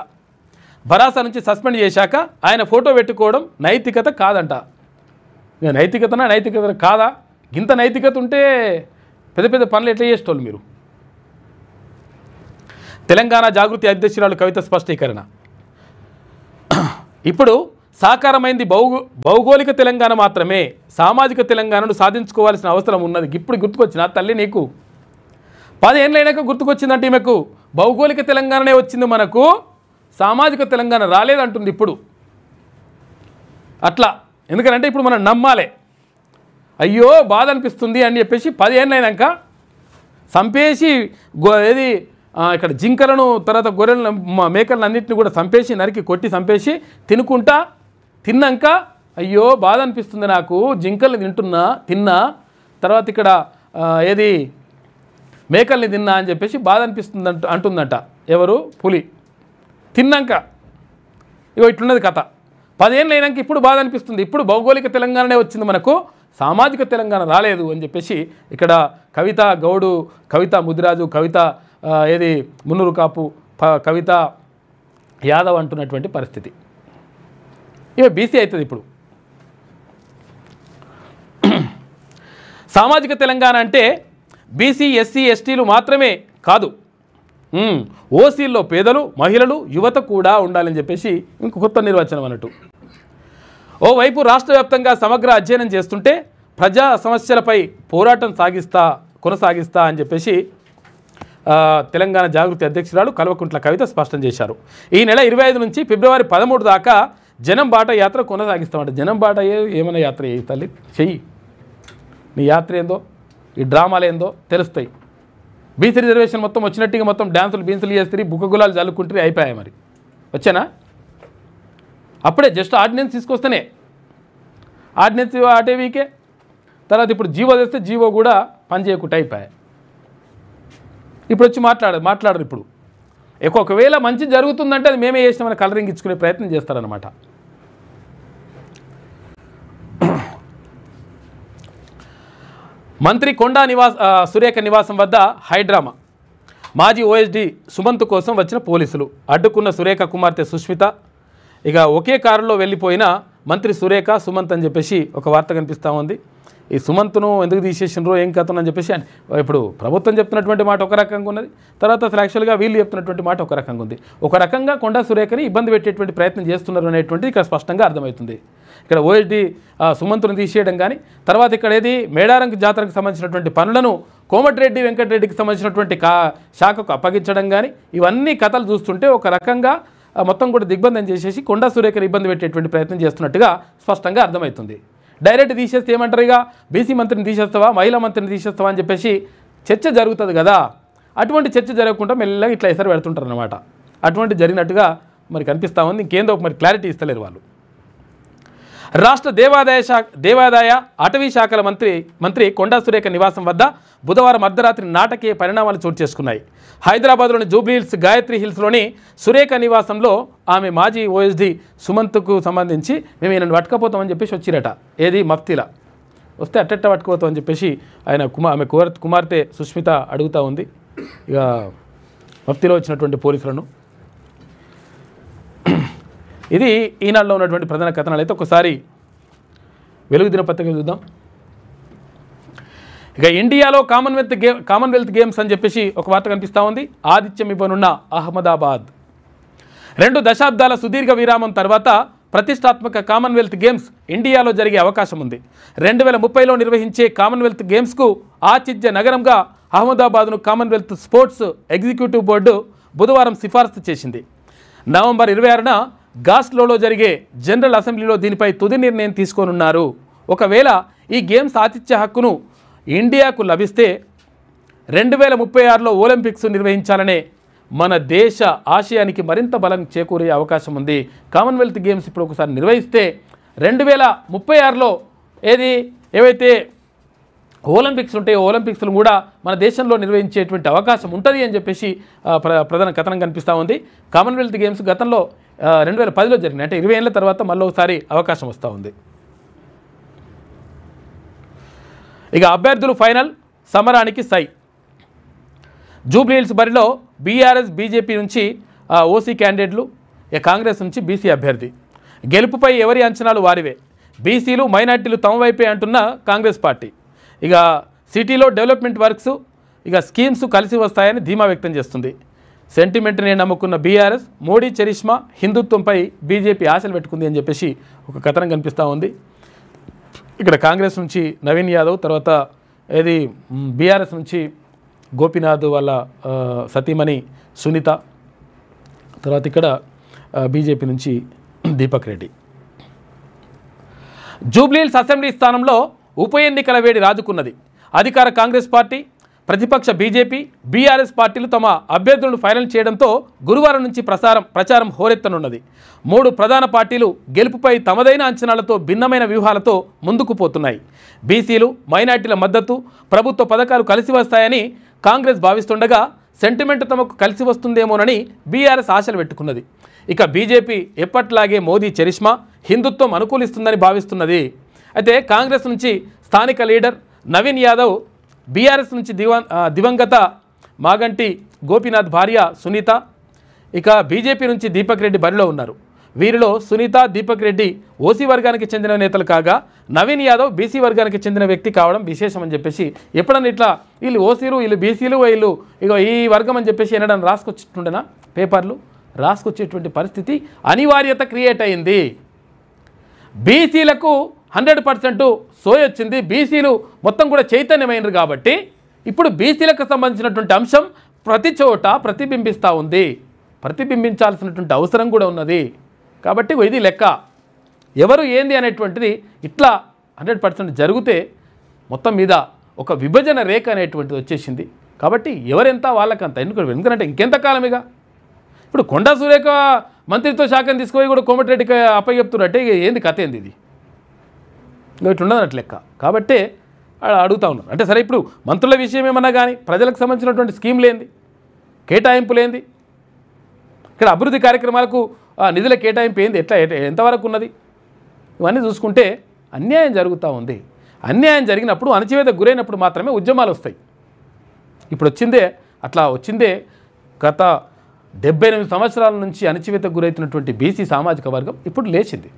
భరాస నుంచి సస్పెండ్ చేశాక ఆయన ఫోటో పెట్టుకోవడం నైతికత కాదంట. నైతికత కాదా? ఇంత నైతికత ఉంటే పెద్ద పనులు ఎట్లా చేసేటోళ్ళు మీరు? తెలంగాణ జాగృతి అధ్యక్షురాలు కవిత స్పష్టీకరణ. ఇప్పుడు సాకారమైంది భౌగోళిక తెలంగాణ మాత్రమే, సామాజిక తెలంగాణను సాధించుకోవాల్సిన అవసరం ఉన్నది. ఇప్పుడు గుర్తుకొచ్చిన తల్లి నీకు 10 ఏళ్ళైనాక గుర్తుకొచ్చిందంటే ఈమెకు భౌగోళిక తెలంగాణనే వచ్చింది, మనకు సామాజిక తెలంగాణ రాలేదంటుంది ఇప్పుడు. అట్లా ఎందుకంటే ఇప్పుడు మనం నమ్మాలి. అయ్యో బాధ అనిపిస్తుంది అని చెప్పేసి 10 ఏళ్ళైనాక చంపేసి ఏది ఇక్కడ జింకలను తర్వాత గొర్రెలను మేకలను అన్నింటిని కూడా చంపేసి నరికి కొట్టి చంపేసి తిన్నాక అయ్యో బాధ అనిపిస్తుంది నాకు, జింకల్ని తిన్నా తర్వాత ఇక్కడ ఏది మేకల్ని తిన్నా అని చెప్పేసి బాధ అనిపిస్తుంది అంటుందంట. ఎవరు? పులి. తిన్నాక ఇగో ఇట్లున్నది కథ. 10 ఏళ్ళు అయినాక ఇప్పుడు బాధ అనిపిస్తుంది. ఇప్పుడు భౌగోళిక తెలంగాణనే వచ్చింది, మనకు సామాజిక తెలంగాణ రాలేదు అని చెప్పేసి ఇక్కడ కవిత గౌడు, కవిత ముదిరాజు, కవిత ఏది మున్నూరు కాపు, కవిత యాదవ్ అంటున్నటువంటి పరిస్థితి. ఇవి బీసీ అవుతుంది ఇప్పుడు. సామాజిక తెలంగాణ అంటే బీసీ ఎస్సీ ఎస్టీలు మాత్రమే కాదు, ఓసీల్లో పేదలు, మహిళలు, యువత కూడా ఉండాలని చెప్పేసి ఇంక కొత్త నిర్వచనం అన్నట్టు. ఓవైపు రాష్ట్ర వ్యాప్తంగా సమగ్ర అధ్యయనం చేస్తుంటే ప్రజా సమస్యలపై పోరాటం కొనసాగిస్తా అని చెప్పేసి తెలంగాణ జాగృతి అధ్యక్షురాలు కల్వకుంట్ల కవిత స్పష్టం చేశారు. ఈ నెల 25 నుంచి ఫిబ్రవరి 13 దాకా జనం బాట యాత్ర కొనసాగిస్తామంట. జనం బాట ఏమైనా యాత్ర చేయి తల్లి, చెయ్యి. నీ యాత్ర ఏందో, ఈ డ్రామాలు ఏందో తెలుస్తాయి. బీసీ రిజర్వేషన్ మొత్తం వచ్చినట్టుగా మొత్తం డ్యాన్సులు బీన్సులు చేస్తే బుక్క గులాలు చల్లుకుంటే అయిపోయాయి. మరి వచ్చానా? అప్పుడే జస్ట్ ఆర్డినెన్స్ తీసుకొస్తేనే ఆర్డినెన్స్ అటే వీకే తర్వాత ఇప్పుడు జీవో తెస్తే జీవో కూడా పనిచేయకుండా అయిపోయాయి. ఇప్పుడు వచ్చి మాట్లాడరు. ఇప్పుడు ఒకవేళ మంచి జరుగుతుందంటే అది మేమే చేసినామని కలరింగ్ ఇచ్చుకునే ప్రయత్నం చేస్తారనమాట. మంత్రి కొండా సురేఖ నివాసం వద్ద హైడ్రామా. మాజీ ఓఎస్డీ సుమంత్ కోసం వచ్చిన పోలీసులు అడ్డుకున్న సురేఖ కుమార్తె సుష్మిత. ఇక ఒకే కారులో వెళ్ళిపోయిన మంత్రి సురేఖ సుమంత్ అని చెప్పేసి ఒక వార్త కనిపిస్తూ ఉంది. ఈ సుమంత్ను ఎందుకు తీసేసినరో ఏం కథను అని చెప్పేసి ఇప్పుడు ప్రభుత్వం చెప్తున్నటువంటి మాట ఒక రకంగా ఉన్నది, తర్వాత అసలు యాక్చువల్గా వీళ్ళు చెప్తున్నటువంటి మాట ఒక రకంగా ఉంది. ఒక రకంగా కొండా సురేఖని ఇబ్బంది పెట్టేటువంటి ప్రయత్నం చేస్తున్నారు అనేటువంటిది ఇక్కడ స్పష్టంగా అర్థమవుతుంది. ఇక్కడ ఓఎస్డీ సుమంత్ను తీసేయడం కానీ, తర్వాత ఇక్కడ ఏది మేడారం జాతరకు సంబంధించినటువంటి పనులను కోమటిరెడ్డి వెంకటరెడ్డికి సంబంధించినటువంటి శాఖకు అప్పగించడం కానీ, ఇవన్నీ కథలు చూస్తుంటే ఒక రకంగా మొత్తం కూడా దిగ్బంధం చేసేసి కొండా సురేఖని ఇబ్బంది పెట్టేటువంటి ప్రయత్నం చేస్తున్నట్టుగా స్పష్టంగా అర్థమవుతుంది. డైరెక్ట్ తీసేస్తే ఏమంటారు, ఇక బీసీ మంత్రిని తీసేస్తావా, మహిళా మంత్రిని తీసేస్తావా అని చెప్పేసి చర్చ జరుగుతుంది కదా. అటువంటి చర్చ జరగకుండా మెల్లగా ఇట్లా ఎసరు పెడుతుంటారు అన్నమాట. అటువంటి జరిగినట్టుగా మరి కనిపిస్తూ ఉంది. ఇంకేందో మరి క్లారిటీ ఇస్తలేరు వాళ్ళు. రాష్ట్ర దేవాదాయ అటవీ శాఖల మంత్రి కొండా సురేఖ నివాసం వద్ద బుధవారం అర్ధరాత్రి నాటకీయ పరిణామాలు చోటు చేసుకున్నాయి. హైదరాబాద్లోని జూబ్లీహిల్స్ గాయత్రి హిల్స్లోని సురేఖ నివాసంలో ఆమె మాజీ ఓఎస్డీ సుమంత్కు సంబంధించి మేము ఈయనను పట్టుకపోతామని చెప్పేసి వచ్చిరట. ఏది మఫ్తీలా వస్తే అట్టట్ట పట్టుకుపోతామని చెప్పేసి ఆమె కుమార్తె సుష్మిత అడుగుతూ ఉంది ఇక మఫ్తీలో వచ్చినటువంటి పోలీసులను. ఇది ఈనాడులో ఉన్నటువంటి ప్రధాన కథనాలు. అయితే ఒకసారి వెలుగు దినపత్రిక చూద్దాం. ఇక ఇండియాలో కామన్వెల్త్ గేమ్స్ అని చెప్పేసి ఒక వార్త కనిపిస్తూ ఉంది. ఆతిథ్యం ఇవ్వనున్న అహ్మదాబాద్. 2 దశాబ్దాల సుదీర్ఘ విరామం తర్వాత ప్రతిష్టాత్మక కామన్వెల్త్ గేమ్స్ ఇండియాలో జరిగే అవకాశం ఉంది. 2030లో నిర్వహించే కామన్వెల్త్ గేమ్స్కు ఆతిథ్య నగరంగా అహ్మదాబాద్ను కామన్వెల్త్ స్పోర్ట్స్ ఎగ్జిక్యూటివ్ బోర్డు బుధవారం సిఫారసు చేసింది. నవంబర్ 26న గాస్లోలో జరిగే జనరల్ అసెంబ్లీలో దీనిపై తుది నిర్ణయం తీసుకోనున్నారు. ఒకవేళ ఈ గేమ్స్ ఆతిథ్య హక్కును ఇండియాకు లభిస్తే 2036లో ఒలింపిక్స్ నిర్వహించాలనే మన దేశ ఆశయానికి మరింత బలం చేకూరే అవకాశం ఉంది. కామన్వెల్త్ గేమ్స్ ఇప్పుడు ఒకసారి నిర్వహిస్తే 2036లో ఏవైతే ఒలింపిక్స్ ఉంటాయో ఒలింపిక్స్లు కూడా మన దేశంలో నిర్వహించేటువంటి అవకాశం ఉంటుంది అని చెప్పేసి ప్రధాన కథనం కనిపిస్తూ ఉంది. కామన్వెల్త్ గేమ్స్ గతంలో 2010లో జరిగినాయి. అంటే 20 ఏళ్ళ తర్వాత మళ్ళీ ఒకసారి అవకాశం వస్తూ ఉంది. ఇక అభ్యర్థులు ఫైనల్ సమరానికి సై. జూబ్లీహిల్స్ బరిలో బీఆర్ఎస్ బీజేపీ నుంచి ఓసీ క్యాండిడేట్లు, ఇక కాంగ్రెస్ నుంచి బీసీ అభ్యర్థి. గెలుపుపై ఎవరి అంచనాలు వారివే. బీసీలు మైనార్టీలు తమ వైపే అంటున్న కాంగ్రెస్ పార్టీ. ఇక సిటీలో డెవలప్మెంట్ వర్క్స్ స్కీమ్స్ కలిసి వస్తాయని ధీమా వ్యక్తం చేస్తుంది. సెంటిమెంట్ని నమ్ముకున్న బీఆర్ఎస్ మోడీ చరిష్మా హిందుత్వంపై బీజేపీ ఆశలు పెట్టుకుంది అని చెప్పేసి ఒక కథనం కనిపిస్తూ ఉంది. ఇక్కడ కాంగ్రెస్ నుంచి నవీన్ యాదవ్, తర్వాత బీఆర్ఎస్ నుంచి గోపీనాథ్ వాళ్ళ సతీమణి సునీత, తర్వాత ఇక్కడ బీజేపీ నుంచి దీపక్ రెడ్డి. జూబ్లీహిల్స్ అసెంబ్లీ స్థానంలో ఉప ఎన్నికల వేడి రాజుకున్నది. అధికార కాంగ్రెస్ పార్టీ, ప్రతిపక్ష బీజేపీ, బీఆర్ఎస్ పార్టీలు తమ అభ్యర్థులను ఫైనల్ చేయడంతో గురువారం నుంచి ప్రచారం హోరెత్తనున్నది. 3 ప్రధాన పార్టీలు గెలుపుపై తమదైన అంచనాలతో భిన్నమైన వ్యూహాలతో ముందుకు పోతున్నాయి. బీసీలు, మైనార్టీల మద్దతు, ప్రభుత్వ పథకాలు కలిసి వస్తాయని కాంగ్రెస్ భావిస్తుండగా సెంటిమెంట్ తమకు కలిసి వస్తుందేమోనని బీఆర్ఎస్ ఆశలు పెట్టుకున్నది. ఇక బీజేపీ ఎప్పట్లాగే మోదీ చరిష్మా హిందుత్వం అనుకూలిస్తుందని భావిస్తున్నది. అయితే కాంగ్రెస్ నుంచి స్థానిక లీడర్ నవీన్ యాదవ్, బీఆర్ఎస్ నుంచి దివంగత మాగంటి గోపీనాథ్ భార్య సునీత, ఇక బీజేపీ నుంచి దీపక్ రెడ్డి బరిలో ఉన్నారు. వీరిలో సునీత, దీపక్ రెడ్డి ఓసీ వర్గానికి చెందిన నేతలు కాగా నవీన్ యాదవ్ బీసీ వర్గానికి చెందిన వ్యక్తి కావడం విశేషం అని చెప్పేసి ఎప్పుడన్నా ఇట్లా వీళ్ళు ఓసీలు, వీళ్ళు బీసీలు, వీళ్ళు ఈ వర్గం అని చెప్పేసి ఎన్నడన్నా రాసుకొచ్చుండేనా పేపర్లు? రాసుకొచ్చేటువంటి పరిస్థితి అనివార్యత క్రియేట్ అయింది. బీసీలకు 100% సోయొచ్చింది. బీసీలు మొత్తం కూడా చైతన్యమైనరు కాబట్టి ఇప్పుడు బీసీలకు సంబంధించినటువంటి అంశం ప్రతి చోట ప్రతిబింబిస్తూ ఉంది. ప్రతిబింబించాల్సినటువంటి అవసరం కూడా ఉన్నది. కాబట్టి ఇది లెక్క. ఎవరు ఏంది అనేటువంటిది ఇట్లా 100% జరిగితే మొత్తం మీద ఒక విభజన రేఖ అనేటువంటిది వచ్చేసింది. కాబట్టి ఎవరెంత వాళ్ళకంత. ఎందుకంటే ఇంకెంతకాలం ఇక ఇప్పుడు కొండా సురేఖ మంత్రిత్వ శాఖను తీసుకుపోయి కూడా కోమటిరెడ్డికి అప్పచెప్తున్నట్టే ఏంది కథ ఏంది ఇది? ఇట్లా ఉండదన్నట్టు లెక్క. కాబట్టి అడుగుతూ ఉన్నారు. అంటే సరే ఇప్పుడు మంత్రుల విషయం ఏమన్నా కానీ ప్రజలకు సంబంధించినటువంటి స్కీమ్లు ఏంది, కేటాయింపులు ఏంది, ఇక్కడ అభివృద్ధి కార్యక్రమాలకు నిధుల కేటాయింపు ఏంది, ఎంతవరకు ఉన్నది? ఇవన్నీ చూసుకుంటే అన్యాయం జరుగుతూ ఉంది. అన్యాయం జరిగినప్పుడు, అణచివేతకు గురైనప్పుడు మాత్రమే ఉద్యమాలు వస్తాయి. ఇప్పుడు వచ్చిందే గత 78 సంవత్సరాల నుంచి అణచివేతకు గురవుతున్నటువంటి బీసీ సామాజిక వర్గం ఇప్పుడు లేచింది.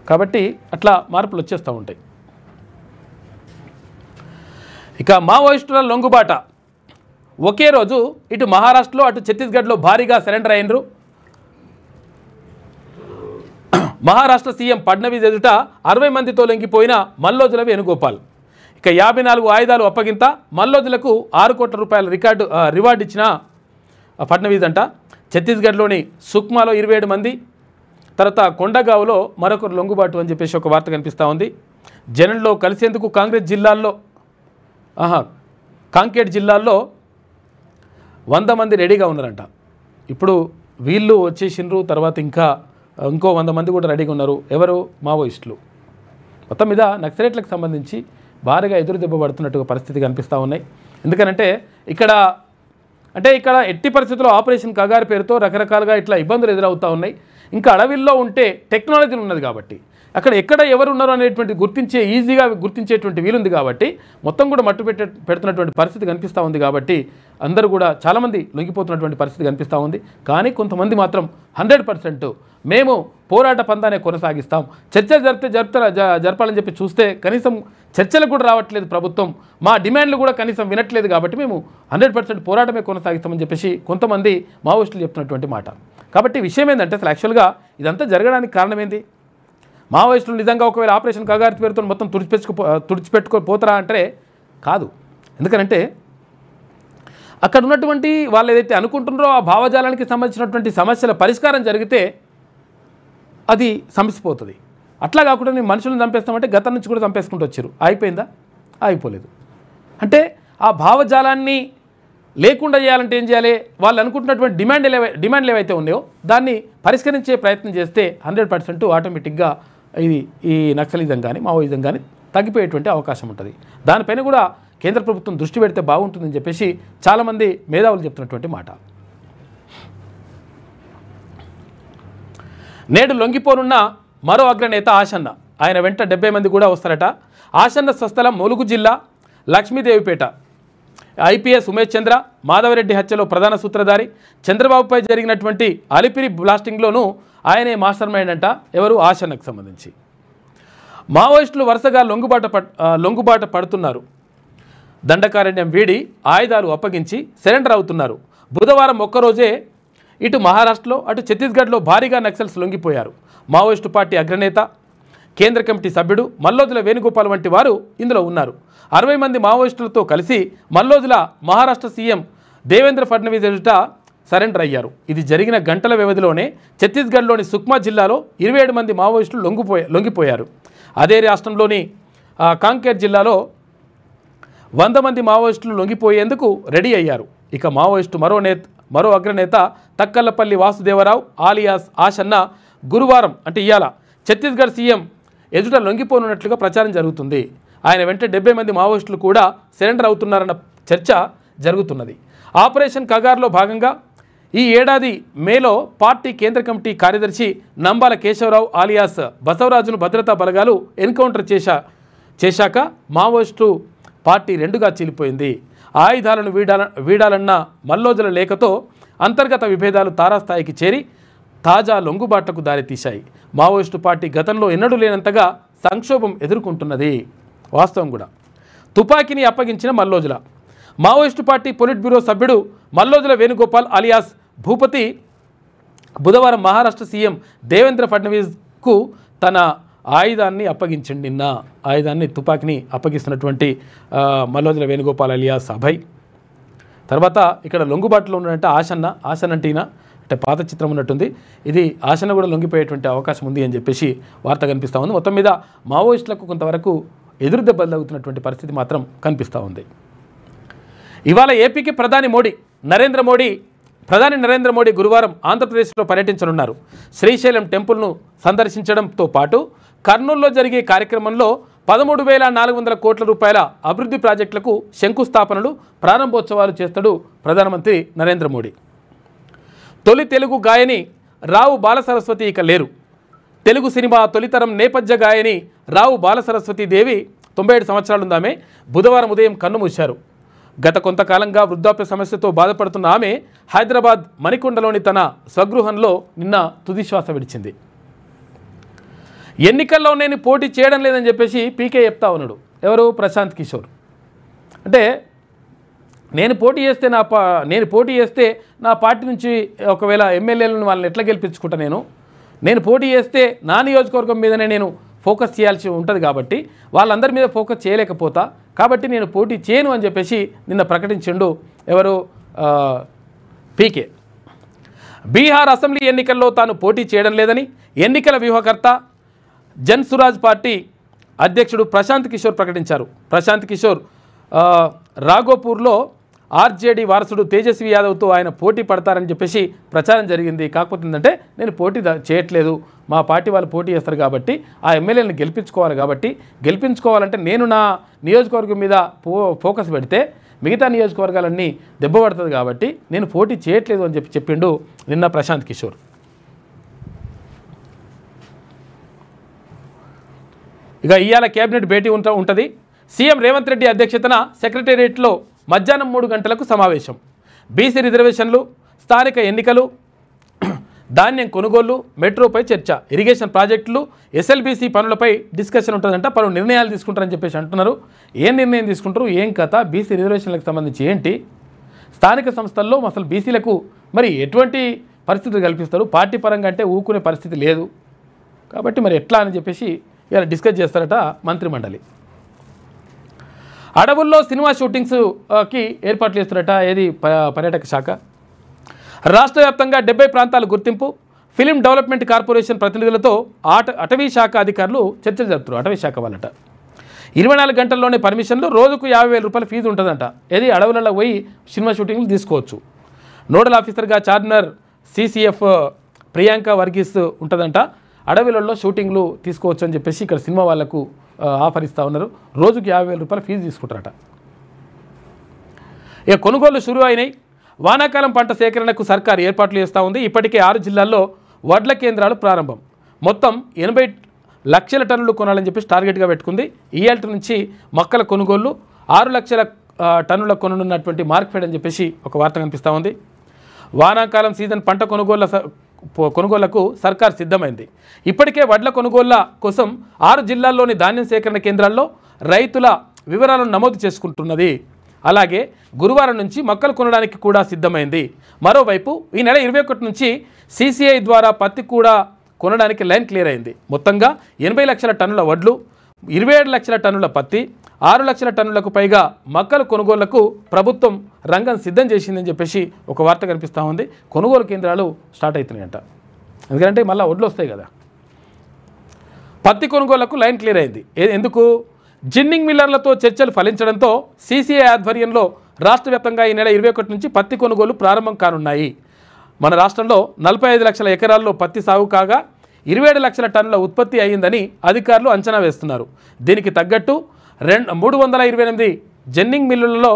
కాబట్టి అట్లా మార్పులు వచ్చేస్తూ ఉంటాయి. ఇక మావోయిస్టుల లొంగుబాట ఒకే రోజు ఇటు మహారాష్ట్రలో అటు ఛత్తీస్గఢ్లో భారీగా సరెండర్ అయినరు. మహారాష్ట్ర సీఎం ఫడ్నవీస్ ఎదుట 60 మందితో లొంగిపోయిన మల్లోజుల వేణుగోపాల్. ఇక 54 ఆయుధాలు అప్పగింత, మల్లోజులకు 6 కోట్ల రూపాయల రివార్డు ఇచ్చిన ఫడ్నవీస్ అంట. ఛత్తీస్గఢ్లోని సుక్మాలో 27 మంది, తర్వాత కొండగావులో మరొకరు లొంగుబాటు అని చెప్పేసి ఒక వార్త కనిపిస్తూ ఉంది. జనంలో కలిసేందుకు కాంకేట్ జిల్లాల్లో 100 మంది రెడీగా ఉన్నారంట. ఇప్పుడు వీళ్ళు వచ్చేసిండ్రు, తర్వాత ఇంకో 100 మంది కూడా రెడీగా ఉన్నారు. ఎవరు? మావోయిస్టులు. మొత్తం మీద నక్సలైట్లకు సంబంధించి భారీగా ఎదురు దెబ్బ పడుతున్నట్టుగా పరిస్థితి కనిపిస్తూ ఉన్నాయి. ఎందుకనంటే ఇక్కడ ఎట్టి పరిస్థితుల్లో ఆపరేషన్ కగారు పేరుతో రకరకాలుగా ఇట్లా ఇబ్బందులు ఎదురవుతూ ఉన్నాయి. ఇంకా అడవిల్లో ఉంటే టెక్నాలజీ ఉన్నది కాబట్టి అక్కడ ఎక్కడ ఎవరు ఉన్నారో అనేటువంటి ఈజీగా గుర్తించేటువంటి వీలుంది కాబట్టి మొత్తం కూడా మట్టు పెడుతున్నటువంటి పరిస్థితి కనిపిస్తూ ఉంది. కాబట్టి అందరూ కూడా చాలామంది లొంగిపోతున్నటువంటి పరిస్థితి కనిపిస్తూ ఉంది. కానీ కొంతమంది మాత్రం 100% మేము పోరాట పందానే కొనసాగిస్తాం, చర్చలు జరపాలని చెప్పి చూస్తే కనీసం చర్చలకు కూడా రావట్లేదు ప్రభుత్వం, మా డిమాండ్లు కూడా కనీసం వినట్లేదు, కాబట్టి మేము 100% పోరాటమే కొనసాగిస్తామని చెప్పేసి కొంతమంది మావోయిస్టులు చెప్తున్నటువంటి మాట. కాబట్టి విషయం ఏంటంటే అసలు యాక్చువల్గా ఇదంతా జరగడానికి కారణం ఏంది? మావోయిస్టులు నిజంగా ఒకవేళ ఆపరేషన్ కగారి పేరుతో మొత్తం తుడిచిపెట్టుకోపోతారా అంటే కాదు. ఎందుకంటే అక్కడ ఉన్నటువంటి వాళ్ళు ఏదైతే అనుకుంటున్నారో ఆ భావజాలానికి సంబంధించినటువంటి సమస్యల పరిష్కారం జరిగితే అది సమసిపోతుంది. అట్లా కాకుండా నేను మనుషులను చంపేస్తామంటే గతం నుంచి కూడా చంపేసుకుంటూ వచ్చారు. అయిపోయిందా? అయిపోలేదు. అంటే ఆ భావజాలాన్ని లేకుండా చేయాలంటే ఏం చేయాలి? వాళ్ళు అనుకుంటున్నటువంటి డిమాండ్లు ఏవైతే ఉన్నాయో దాన్ని పరిష్కరించే ప్రయత్నం చేస్తే 100% ఆటోమేటిక్గా ఈ నక్సలిజం కానీ మావోయిజం కానీ తగ్గిపోయేటువంటి అవకాశం ఉంటుంది. దానిపైన కూడా కేంద్ర ప్రభుత్వం దృష్టి పెడితే బాగుంటుందని చెప్పేసి చాలామంది మేధావులు చెప్తున్నటువంటి మాట. నేడు లొంగిపోనున్న మరో అగ్రనేత ఆశన్న. ఆయన వెంట 70 మంది కూడా వస్తారట. ఆశన్న స్వస్థలం ములుగు జిల్లా లక్ష్మీదేవిపేట. ఐపీఎస్ ఉమేష్ చంద్ర మాధవరెడ్డి హత్యలో ప్రధాన సూత్రధారి. చంద్రబాబుపై జరిగినటువంటి అలిపిరి బ్లాస్టింగ్లోనూ ఆయనే మాస్టర్ మైండ్ అంట. ఎవరు? ఆశన్నకు సంబంధించి. మావోయిస్టులు వరుసగా లొంగుబాట పడుతున్నారు. దండకారణ్యం వీడి ఆయుధాలు అప్పగించి సరెండర్ అవుతున్నారు. బుధవారం ఒక్కరోజే ఇటు మహారాష్ట్రలో అటు ఛత్తీస్గఢ్లో భారీగా నక్సల్స్ లొంగిపోయారు. మావోయిస్టు పార్టీ అగ్రనేత, కేంద్ర కమిటీ సభ్యుడు మల్లోజుల వేణుగోపాల్ వంటి వారు ఇందులో ఉన్నారు. 60 మంది మావోయిస్టులతో కలిసి మల్లోజుల మహారాష్ట్ర సీఎం దేవేంద్ర ఫడ్నవీస్ ఎదుట సరెండర్ అయ్యారు. ఇది జరిగిన గంటల వ్యవధిలోనే ఛత్తీస్గఢ్లోని సుక్మా జిల్లాలో 27 మంది మావోయిస్టులు లొంగిపోయారు. అదే రాష్ట్రంలోని కాంకేర్ జిల్లాలో 100 మంది మావోయిస్టులు లొంగిపోయేందుకు రెడీ అయ్యారు. ఇక మావోయిస్టు మరో అగ్రనేత తక్కల్లపల్లి వాసుదేవరావు ఆలియాస్ ఆశన్న గురువారం అంటే ఇవాళ ఛత్తీస్గఢ్ సీఎం ఎదుట లొంగిపోనున్నట్లుగా ప్రచారం జరుగుతుంది. ఆయన వెంట 70 మంది మావోయిస్టులు కూడా సరెండర్ అవుతున్నారన్న చర్చ జరుగుతున్నది. ఆపరేషన్ కగార్లో భాగంగా ఈ ఏడాది మేలో పార్టీ కేంద్ర కమిటీ కార్యదర్శి నంబాల కేశవరావు ఆలియాస్ బసవరాజును భద్రతా బలగాలు ఎన్కౌంటర్ చేశాక మావోయిస్టు పార్టీ రెండుగా చీలిపోయింది. ఆయుధాలను వీడాలన్న మల్లోజుల లేఖతో అంతర్గత విభేదాలు తారాస్థాయికి చేరి తాజా లొంగుబాట్లకు దారితీశాయి. మావోయిస్టు పార్టీ గతంలో ఎన్నడూ లేనంతగా సంక్షోభం ఎదుర్కొంటున్నది. వాస్తవం కూడా. తుపాకీని అప్పగించిన Mallojula. Maoist party polit bureau సభ్యుడు మల్లోజుల వేణుగోపాల్ అలియాస్ భూపతి బుధవారం మహారాష్ట్ర సీఎం దేవేంద్ర ఫడ్నవీస్కు తన ఆయుధాన్ని అప్పగించండి. ఆయుధాన్ని తుపాకీని అప్పగిస్తున్నటువంటి మల్లోజుల వేణుగోపాల్ అలియాస్ అభయ్. తర్వాత ఇక్కడ లొంగుబాటులో ఉన్నట్టు ఆశన్న అంటే పాత చిత్రం ఉన్నట్టుంది. ఇది ఆశన్న కూడా లొంగిపోయేటువంటి అవకాశం ఉంది అని చెప్పేసి వార్త కనిపిస్తూ ఉంది. మొత్తం మీద మావోయిస్టులకు కొంతవరకు ఎదురు దెబ్బలు తగ్గుతున్నటువంటి పరిస్థితి మాత్రం కనిపిస్తూ ఉంది. ఇవాళ ఏపీకి ప్రధాని నరేంద్ర మోడీ గురువారం ఆంధ్రప్రదేశ్లో పర్యటించనున్నారు. శ్రీశైలం టెంపుల్ను సందర్శించడంతో పాటు కర్నూలులో జరిగే కార్యక్రమంలో 13,400 కోట్ల రూపాయల అభివృద్ధి ప్రాజెక్టులకు శంకుస్థాపనలు ప్రారంభోత్సవాలు చేస్తాడు ప్రధానమంత్రి నరేంద్ర మోడీ. తొలి తెలుగు గాయని రావు బాలసరస్వతి ఇక లేరు. తెలుగు సినిమా తొలితరం నేపథ్య గాయని రావు బాలసరస్వతి దేవి 97 సంవత్సరాలుందామె బుధవారం ఉదయం కన్నుమూశారు. గత కొంతకాలంగా వృద్ధాప్య సమస్యతో బాధపడుతున్న ఆమె హైదరాబాద్ మణికొండలోని తన స్వగృహంలో నిన్న తుదిశ్వాస విడిచింది. ఎన్నికల్లో నేను పోటీ చేయడం లేదని చెప్పేసి పీకే చెప్తా ఉన్నాడు. ఎవరు? ప్రశాంత్ కిషోర్. అంటే నేను పోటీ చేస్తే నా పార్టీ నుంచి ఒకవేళ ఎమ్మెల్యేలను వాళ్ళని ఎట్లా గెలిపించుకుంటా, నేను పోటీ చేస్తే నా నియోజకవర్గం మీదనే నేను ఫోకస్ చేయాల్సి ఉంటుంది కాబట్టి వాళ్ళందరి మీద ఫోకస్ చేయలేకపోతా, కాబట్టి నేను పోటీ చేయను అని చెప్పేసి నిన్న ప్రకటించిండు. ఎవరు? పీకే. బీహార్ అసెంబ్లీ ఎన్నికల్లో తాను పోటీ చేయడం లేదని ఎన్నికల వ్యూహకర్త జన్సురాజ్ పార్టీ అధ్యక్షుడు ప్రశాంత్ కిషోర్ ప్రకటించారు. ప్రశాంత్ కిషోర్ రాఘోపూర్లో ఆర్జేడీ వారసుడు తేజస్వి యాదవ్తో ఆయన పోటీ పడతారని చెప్పేసి ప్రచారం జరిగింది. కాకపోతే ఏంటంటే నేను పోటీ చేయట్లేదు, మా పార్టీ వాళ్ళు పోటీ చేస్తారు కాబట్టి ఆ ఎమ్మెల్యేలను గెలిపించుకోవాలి, కాబట్టి గెలిపించుకోవాలంటే నేను నా నియోజకవర్గం మీద ఫోకస్ పెడితే మిగతా నియోజకవర్గాలన్నీ దెబ్బపడుతుంది కాబట్టి నేను పోటీ చేయట్లేదు అని చెప్పిండు నిన్న ప్రశాంత్ కిషోర్. ఇక ఇవాళ కేబినెట్ భేటీ ఉంటుంది. సీఎం రేవంత్ రెడ్డి అధ్యక్షతన సెక్రటేరియట్లో మధ్యాహ్నం 3 గంటలకు సమావేశం. బీసీ రిజర్వేషన్లు, స్థానిక ఎన్నికలు, ధాన్యం కొనుగోలు, మెట్రోపై చర్చ, ఇరిగేషన్ ప్రాజెక్టులు, ఎస్ఎల్బీసీ పనులపై డిస్కషన్ ఉంటుందంట. పలు నిర్ణయాలు తీసుకుంటారని చెప్పేసి అంటున్నారు. ఏం నిర్ణయం తీసుకుంటారు, ఏం కథ, బీసీ రిజర్వేషన్లకు సంబంధించి ఏంటి, స్థానిక సంస్థల్లో అసలు బీసీలకు మరి ఎటువంటి పరిస్థితులు కల్పిస్తారు, పార్టీ పరంగా అంటే ఊకునే పరిస్థితి లేదు కాబట్టి మరి ఎట్లా అని చెప్పేసి ఇలా డిస్కస్ చేస్తారట మంత్రిమండలి. అడవుల్లో సినిమా షూటింగ్స్కి ఏర్పాట్లు చేస్తారట ఏది పర్యాటక శాఖ. రాష్ట్ర వ్యాప్తంగా 70 ప్రాంతాల గుర్తింపు. ఫిలిం డెవలప్మెంట్ కార్పొరేషన్ ప్రతినిధులతో అటవీ శాఖ అధికారులు చర్చలు జరుపుతారు. అటవీ శాఖ వాళ్ళట 24 గంటల్లోనే పర్మిషన్లు, రోజుకు 50,000 రూపాయల ఫీజు ఉంటుందంట. ఏది అడవులలో పోయి సినిమా షూటింగ్లు తీసుకోవచ్చు. నోడల్ ఆఫీసర్గా చార్మినార్ సిసిఎఫ్ ప్రియాంక వర్గీస్ ఉంటుందంట. అడవులలో షూటింగ్లు తీసుకోవచ్చు అని చెప్పేసి ఇక్కడ సినిమా వాళ్లకు ఆఫర్ ఇస్తూ ఉన్నారు. రోజుకి 50,000 రూపాయల ఫీజు తీసుకుంటారట. ఇక కొనుగోళ్లు షురూ అయినాయి. వానాకాలం పంట సేకరణకు సర్కారు ఏర్పాట్లు చేస్తూ ఉంది. ఇప్పటికే 6 జిల్లాల్లో వడ్ల కేంద్రాలు ప్రారంభం. మొత్తం 80 లక్షల టన్నులు కొనాలని చెప్పేసి టార్గెట్గా పెట్టుకుంది. ఈఎల్టీ నుంచి మొక్కల కొనుగోళ్లు 6 లక్షల టన్నుల కొననున్నటువంటి మార్కెట్ అని చెప్పేసి ఒక వార్త కనిపిస్తూ ఉంది. వానాకాలం సీజన్ పంట కొనుగోళ్లకు సర్కార్ సిద్ధమైంది. ఇప్పటికే వడ్ల కొనుగోళ్ల కోసం 6 జిల్లాల్లోని ధాన్యం సేకరణ కేంద్రాల్లో రైతుల వివరాలను నమోదు చేసుకుంటున్నది. అలాగే గురువారం నుంచి మొక్కలు కొనడానికి కూడా సిద్ధమైంది. మరోవైపు ఈ నెల 21 నుంచి సిసిఐ ద్వారా పత్తి కూడా కొనడానికి లైన్ క్లియర్ అయింది. మొత్తంగా 80 లక్షల టన్నుల వడ్లు, 27 లక్షల టన్నుల పత్తి, 6 లక్షల టన్నులకు పైగా మొక్కల కొనుగోళ్లకు ప్రభుత్వం రంగం సిద్ధం చేసిందని చెప్పేసి ఒక వార్త కనిపిస్తూ ఉంది. కొనుగోలు కేంద్రాలు స్టార్ట్ అవుతున్నాయంట. ఎందుకంటే మళ్ళీ వడ్లు వస్తాయి కదా. పత్తి కొనుగోళ్లకు లైన్ క్లియర్ అయింది. ఎందుకు? జిన్నింగ్ మిల్లర్లతో చర్చలు ఫలించడంతో సిసిఐ ఆధ్వర్యంలో రాష్ట్ర వ్యాప్తంగా ఈ నెల 21 నుంచి పత్తి కొనుగోలు ప్రారంభం కానున్నాయి. మన రాష్ట్రంలో 45 లక్షల ఎకరాల్లో పత్తి సాగు కాగా 27 లక్షల టన్నుల ఉత్పత్తి అయ్యిందని అధికారులు అంచనా వేస్తున్నారు. దీనికి తగ్గట్టు 328 జిన్నింగ్ మిల్లులలో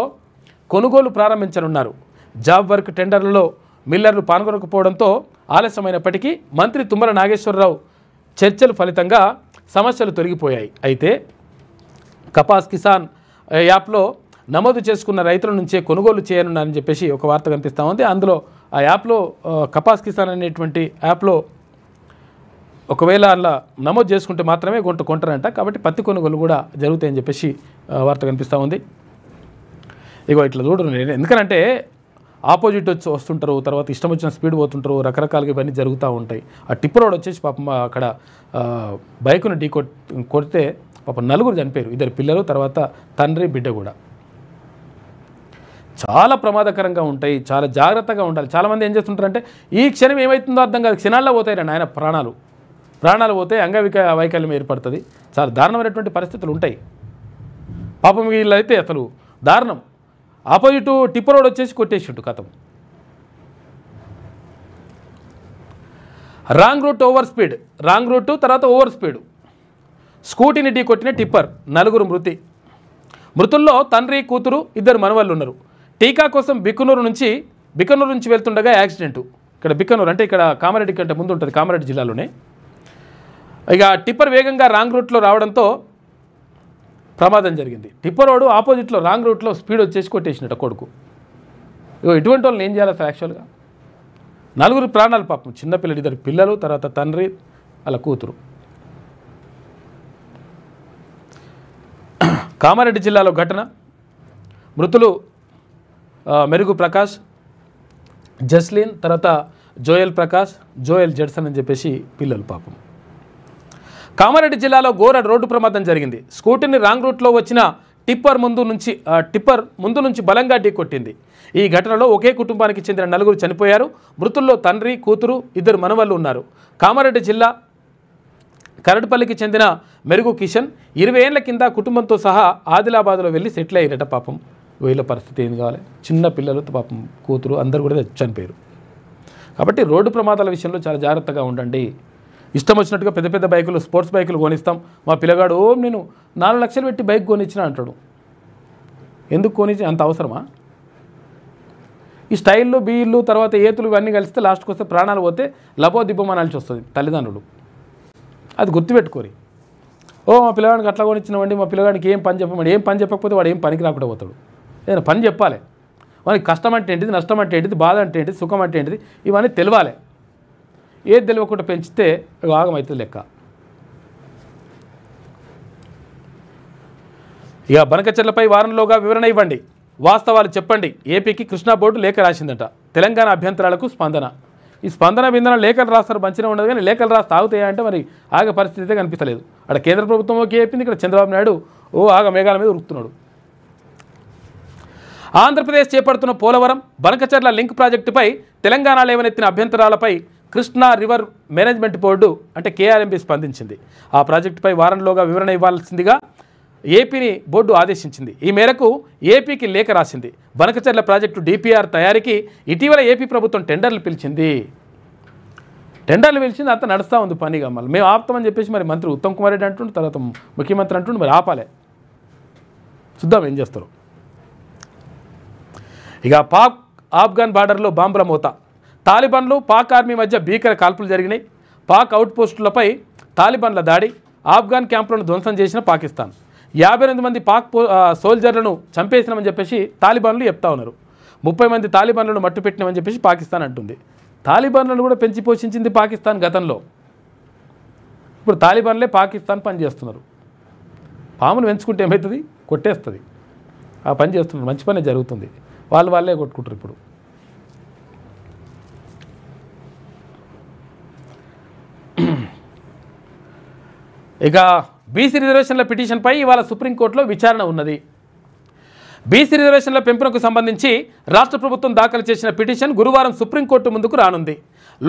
కొనుగోలు ప్రారంభించనున్నారు. జాబ్ వర్క్ టెండర్లలో మిల్లర్లు పాల్గొనకపోవడంతో ఆలస్యమైనప్పటికీ మంత్రి తుమ్మల నాగేశ్వరరావు చర్చల ఫలితంగా సమస్యలు తొలగిపోయాయి. అయితే కపాస్ కిసాన్ యాప్లో నమోదు చేసుకున్న రైతుల నుంచే కొనుగోలు చేయనున్నారని చెప్పేసి ఒక వార్త కనిపిస్తూ ఉంది. అందులో ఆ యాప్లో కపాస్ కిసాన్ అనేటువంటి యాప్లో ఒకవేళ అలా నమోదు చేసుకుంటే మాత్రమే కొంటారంట. కాబట్టి పత్తి కొనుగోలు కూడా జరుగుతాయని చెప్పేసి వార్త కనిపిస్తూ ఉంది. ఇగో ఇట్లా చూడరు. ఎందుకంటే ఆపోజిట్ వస్తుంటారు, తర్వాత ఇష్టం వచ్చిన స్పీడ్ పోతుంటారు, రకరకాలుగా ఇవన్నీ జరుగుతూ ఉంటాయి. ఆ టిప్పర్ రోడ్ వచ్చేసి పాపం అక్కడ బైకును కొడితే పాపం 4 చనిపోయారు. 2 పిల్లలు, తర్వాత తండ్రి బిడ్డ కూడా. చాలా ప్రమాదకరంగా ఉంటాయి. చాలా జాగ్రత్తగా ఉండాలి. చాలామంది ఏం చేస్తుంటారంటే ఈ క్షణం ఏమవుతుందో అర్థం కాదు, క్షణాల్లో పోతాయి ఆయన ప్రాణాలు పోతాయి, వైకల్యం ఏర్పడుతుంది. చాలా దారుణమైనటువంటి పరిస్థితులు ఉంటాయి. పాపం వీళ్ళైతే అసలు దారుణం. ఆపోజిట్ టిప్పర్ రోడ్ వచ్చేసి కొట్టేసిండు కథం. రాంగ్ రూట్ తర్వాత ఓవర్ స్పీడ్ స్కూటీని ఢీ కొట్టిన టిప్పర్, 4 మృతి. మృతుల్లో తండ్రి, కూతురు, 2 మనవళ్ళు ఉన్నారు. టీకా కోసం బికనూరు నుంచి వెళ్తుండగా యాక్సిడెంటు. ఇక్కడ బిక్కనూరు అంటే ఇక్కడ కామారెడ్డి కంటే ముందు ఉంటుంది, కామారెడ్డి జిల్లాలోనే. ఇక టిప్పర్ వేగంగా రాంగ్ రూట్లో రావడంతో ప్రమాదం జరిగింది. టిప్పర్ రోడ్డు ఆపోజిట్లో రాంగ్ రూట్లో స్పీడ్ వచ్చేసి కొట్టేసినట్ట కొడుకు. ఇటువంటి వాళ్ళని ఏం చేయాలి సార్? యాక్చువల్గా 4 ప్రాణాలు పాపం, చిన్నపిల్లలు, 2 పిల్లలు, తర్వాత తండ్రి వాళ్ళ కూతురు. కామారెడ్డి జిల్లాలో ఘటన. మృతులు మెరుగు ప్రకాష్, జస్లిన్, తర్వాత జోయల్ ప్రకాష్, జోయల్ జడ్సన్ అని చెప్పేసి పిల్లలు పాపం. కామారెడ్డి జిల్లాలో ఘోర రోడ్డు ప్రమాదం జరిగింది. స్కూటీని రాంగ్ రూట్లో వచ్చిన టిప్పర్ ముందు నుంచి బలంగా ఢీకొట్టింది. ఈ ఘటనలో ఒకే కుటుంబానికి చెందిన 4 చనిపోయారు. మృతుల్లో తండ్రి, కూతురు, 2 మనవళ్ళు ఉన్నారు. కామారెడ్డి జిల్లా కరడుపల్లికి చెందిన మెరుగు కిషన్ 20 ఏళ్ల కింద కుటుంబంతో సహా ఆదిలాబాద్లో వెళ్ళి సెటిల్ అయ్యారట పాపం. వీళ్ళ పరిస్థితి ఏం కావాలి? చిన్న పిల్లలతో పాపం, కూతురు అందరూ కూడా చనిపోయారు. కాబట్టి రోడ్డు ప్రమాదాల విషయంలో చాలా జాగ్రత్తగా ఉండండి. ఇష్టం వచ్చినట్టుగా పెద్ద పెద్ద బైకులు, స్పోర్ట్స్ బైకులు కొనిస్తాం. మా పిల్లగాడు నేను 4 లక్షలు పెట్టి బైక్ కొనిచ్చిన అంటాడు. ఎందుకు కొనిచ్చి? అంత అవసరమా? ఈ స్టైళ్ళు, బీళ్ళు, తర్వాత ఏతులు ఇవన్నీ కలిస్తే లాస్ట్కి వస్తే ప్రాణాలు పోతే లబో దిబ్బం అనాల్సి వస్తుంది తల్లిదండ్రులు. అది గుర్తుపెట్టుకోరి. మా పిల్లగాడికి అట్లా కొనిచ్చినామండి, మా పిల్లగాడికి ఏం పని చెప్పమండి. ఏం పని చెప్పకపోతే వాడు ఏం పనికి రాకుండా పోతాడు. ఏదైనా పని చెప్పాలి. వానికి కష్టం అంటే ఏంటిది, నష్టం అంటే ఏంటిది, బాధ అంటే ఏంటిది, సుఖం అంటే ఏంటిది, ఇవన్నీ తెలియాలి. ఏది తెలియకుండా పెంచితే ఆగమవుతుంది లెక్క. ఇక బనకచెర్లపై వారంలోగా వివరణ ఇవ్వండి, వాస్తవాలు చెప్పండి. ఏపీకి కృష్ణా బోర్డు లేఖ రాసిందట. తెలంగాణ అభ్యంతరాలకు స్పందన. ఈ స్పందన బిందన లేఖలు రాస్తారు, మంచిగా ఉండదు. కానీ లేఖలు రాస్తే ఆగుతాయా అంటే మరి ఆగే పరిస్థితి అయితే కనిపించలేదు. అక్కడ కేంద్ర ప్రభుత్వం ఓకే చెప్పింది, ఇక్కడ చంద్రబాబు నాయుడు ఆగ మేఘాల మీద ఉరుకుతున్నాడు. ఆంధ్రప్రదేశ్ చేపడుతున్న పోలవరం బనకచెర్ల లింక్ ప్రాజెక్టుపై తెలంగాణ లేవనెత్తిన అభ్యంతరాలపై కృష్ణా రివర్ మేనేజ్మెంట్ బోర్డు అంటే కేఆర్ఎంబీ స్పందించింది. ఆ ప్రాజెక్టుపై వారంలోగా వివరణ ఇవ్వాల్సిందిగా ఏపీని బోర్డు ఆదేశించింది. ఈ మేరకు ఏపీకి లేఖ రాసింది. బనకచెర్ల ప్రాజెక్టు డిపిఆర్ తయారీకి ఇటీవల ఏపీ ప్రభుత్వం టెండర్లు పిలిచింది. అంత నడుస్తూ ఉంది పనిగా. మళ్ళీ మేము ఆపుతామని చెప్పేసి మరి మంత్రి ఉత్తమ్ కుమార్ రెడ్డి అంటుండు, తర్వాత ముఖ్యమంత్రి అంటుండు. మరి ఆపాలే, చూద్దాం ఏం చేస్తారు. ఇక పాక్ ఆఫ్ఘన్ బార్డర్లో బాంబుల మోత. తాలిబాన్లు పాక్ ఆర్మీ మధ్య భీకర కాల్పులు జరిగినాయి. పాక్ అవుట్పోస్టులపై తాలిబాన్ల దాడి, ఆఫ్ఘన్ క్యాంపులను ధ్వంసం చేసిన పాకిస్తాన్. 58 మంది పాక్ సోల్జర్లను చంపేసినామని చెప్పేసి తాలిబాన్లు చెప్తా ఉన్నారు. 30 మంది తాలిబాన్లను మట్టుపెట్టినామని చెప్పేసి పాకిస్తాన్ అంటుంది. తాలిబాన్లను కూడా పెంచి పోషించింది పాకిస్తాన్ గతంలో. ఇప్పుడు తాలిబాన్లే పాకిస్తాన్ పని చేస్తున్నారు. పామును పెంచుకుంటే ఏమవుతుంది? కొట్టేస్తుంది. ఆ పని చేస్తున్నారు. మంచి పని జరుగుతుంది. వాళ్ళే కొట్టుకుంటారు ఇప్పుడు. ఇక బీసీ రిజర్వేషన్ల పిటిషన్పై ఇవాళ సుప్రీంకోర్టులో విచారణ ఉన్నది. బీసీ రిజర్వేషన్ల పెంపునకు సంబంధించి రాష్ట్ర ప్రభుత్వం దాఖలు చేసిన పిటిషన్ గురువారం సుప్రీంకోర్టు ముందుకు రానుంది.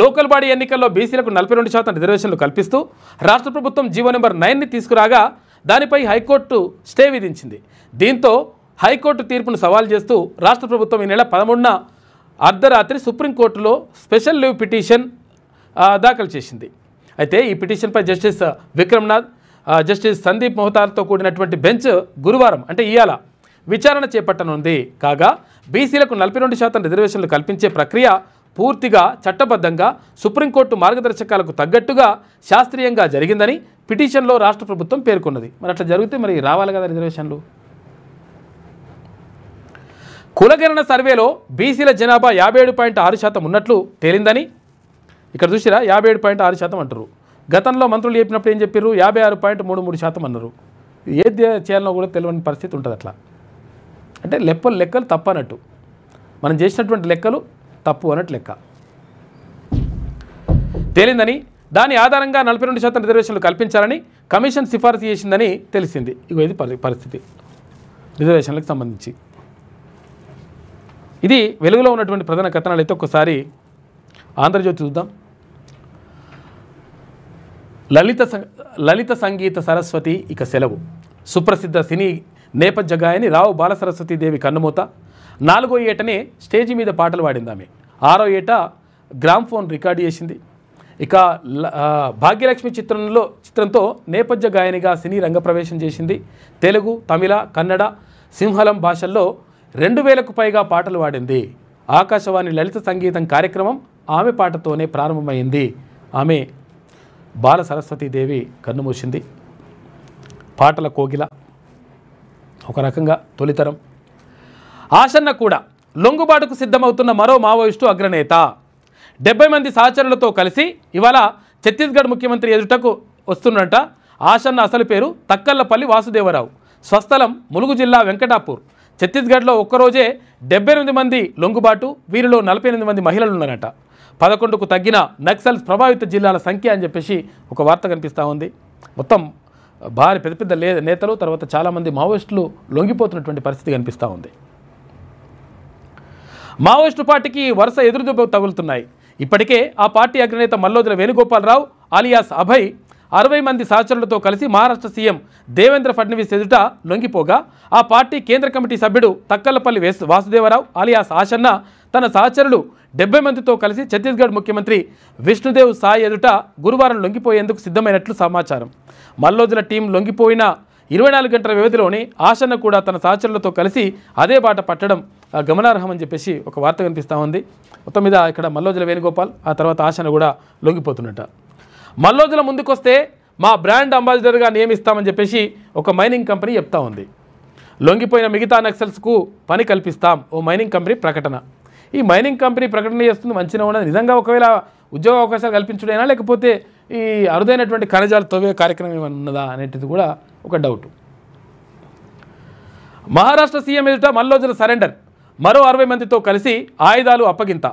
లోకల్ బాడీ ఎన్నికల్లో బీసీలకు 42% రిజర్వేషన్లు కల్పిస్తూ రాష్ట్ర ప్రభుత్వం జీవో నెంబర్ 9ని తీసుకురాగా దానిపై హైకోర్టు స్టే విధించింది. దీంతో హైకోర్టు తీర్పును సవాల్ చేస్తూ రాష్ట్ర ప్రభుత్వం ఈ నెల 13న అర్ధరాత్రి సుప్రీంకోర్టులో స్పెషల్ లీవ్ పిటిషన్ దాఖలు చేసింది. అయితే ఈ పిటిషన్పై జస్టిస్ విక్రమ్నాథ్, జస్టిస్ సందీప్ మెహతాలతో కూడినటువంటి బెంచ్ గురువారం అంటే ఇవాళ విచారణ చేపట్టనుంది. కాగా బీసీలకు 42% రిజర్వేషన్లు కల్పించే ప్రక్రియ పూర్తిగా చట్టబద్ధంగా సుప్రీంకోర్టు మార్గదర్శకాలకు తగ్గట్టుగా శాస్త్రీయంగా జరిగిందని పిటిషన్లో రాష్ట్ర ప్రభుత్వం పేర్కొన్నది. మరి అట్లా జరిగితే మరి రావాలి కదా రిజర్వేషన్లు. కులగణన సర్వేలో బీసీల జనాభా 57.6% ఉన్నట్లు తేలిందని ఇక్కడ చూసిరా 57.6% అంటారు. గతంలో మంత్రులు చెప్పినప్పుడు ఏం చెప్పారు? 56.33% అన్నారు. ఏది చేయాలనో కూడా తెలియని పరిస్థితి ఉంటుంది. అట్లా అంటే లెక్కలు తప్పు అన్నట్టు, మనం చేసినటువంటి లెక్కలు తప్పు అన్నట్టు లెక్క తేలిందని, దాని ఆధారంగా 42% రిజర్వేషన్లు కల్పించాలని కమిషన్ సిఫారసు చేసిందని తెలిసింది. ఇగో ఇది పరిస్థితి రిజర్వేషన్లకు సంబంధించి. ఇది వెలుగులో ఉన్నటువంటి ప్రధాన కథనాలు. అయితే ఒక్కసారి ఆంధ్రజ్యోతి చూద్దాం. లలిత సంగీత సరస్వతి ఇక సెలవు. సుప్రసిద్ధ సినీ నేపథ్య గాయని రావు బాలసరస్వతీదేవి కన్నుమూత. 4వ ఏటనే స్టేజి మీద పాటలు పాడింది ఆమె. 6వ ఏట గ్రామ్ఫోన్ రికార్డు చేసింది. ఇక భాగ్యలక్ష్మి చిత్రంతో నేపథ్య గాయనిగా సినీ రంగప్రవేశం చేసింది. తెలుగు, తమిళ, కన్నడ, సింహళం భాషల్లో 2000కు పైగా పాటలు పాడింది. ఆకాశవాణి లలిత సంగీతం కార్యక్రమం ఆమె పాటతోనే ప్రారంభమైంది. ఆమె బాల సరస్వతీదేవి కన్నుమూసింది. పాటల కోగిల ఒక రకంగా తొలితరం. ఆసన్న కూడా లొంగుబాటుకు సిద్ధమవుతున్న మరో మావోయిస్టు అగ్రనేత 70 మంది సహచరులతో కలిసి ఇవాళ ఛత్తీస్గఢ్ ముఖ్యమంత్రి ఎదుటకు వస్తున్నట. ఆసన్న అసలు పేరు తక్కల్లపల్లి వాసుదేవరావు. స్వస్థలం ములుగు జిల్లా వెంకటాపూర్. ఛత్తీస్గఢ్లో ఒక్కరోజే 78 మంది లొంగుబాటు, వీరిలో 48 మంది మహిళలు ఉన్నారట. 11కు తగ్గిన నక్సల్స్ ప్రభావిత జిల్లాల సంఖ్య అని చెప్పేసి ఒక వార్త కనిపిస్తూ ఉంది. మొత్తం భారీ పెద్ద పెద్ద నేతలు, తర్వాత చాలామంది మావోయిస్టులు లొంగిపోతున్నటువంటి పరిస్థితి కనిపిస్తూ ఉంది. మావోయిస్టు పార్టీకి వరుస ఎదురుదెబ్బ తగులుతున్నాయి. ఇప్పటికే ఆ పార్టీ అగ్రనేత మల్లోజుల వేణుగోపాలరావు అలియాస్ అభయ్ 60 మంది సహచరులతో కలిసి మహారాష్ట్ర సీఎం దేవేంద్ర ఫడ్నవీస్ ఎదుట లొంగిపోగా, ఆ పార్టీ కేంద్ర కమిటీ సభ్యుడు తక్కల్లపల్లి వాసుదేవరావు అలియాస్ ఆసన్న తన సహచరులు 70 మందితో కలిసి ఛత్తీస్గఢ్ ముఖ్యమంత్రి విష్ణుదేవ్ సాయ్ ఎదుట గురువారం లొంగిపోయేందుకు సిద్ధమైనట్లు సమాచారం. మల్లోజుల టీం లొంగిపోయిన 24 గంటల వ్యవధిలోనే ఆసన్న కూడా తన సహచరులతో కలిసి అదే బాట పట్టడం గమనార్హమని చెప్పేసి ఒక వార్త కనిపిస్తూ ఉంది. మొత్తం మీద ఇక్కడ మల్లోజుల వేణుగోపాల్, ఆ తర్వాత ఆసన్న కూడా లొంగిపోతున్నట్ట. మల్లోజుల ముందుకొస్తే మా బ్రాండ్ అంబాసిడర్గా నియమిస్తామని చెప్పేసి ఒక మైనింగ్ కంపెనీ చెప్తా ఉంది. లొంగిపోయిన మిగతా నక్సల్స్కు పని కల్పిస్తాం ఓ మైనింగ్ కంపెనీ ప్రకటన. ఈ మైనింగ్ కంపెనీ ప్రకటన చేస్తుంది మంచిగా ఉన్నది. నిజంగా ఒకవేళ ఉద్యోగ అవకాశాలు కల్పించడైనా, లేకపోతే ఈ అరుదైనటువంటి ఖనిజాలు తవ్వే కార్యక్రమం ఏమైనా ఉన్నదా అనేది కూడా ఒక డౌట్. మహారాష్ట్ర సీఎం ఎదుట మల్లోజుల సరెండర్, మరో 60 మందితో కలిసి ఆయుధాలు అప్పగింత.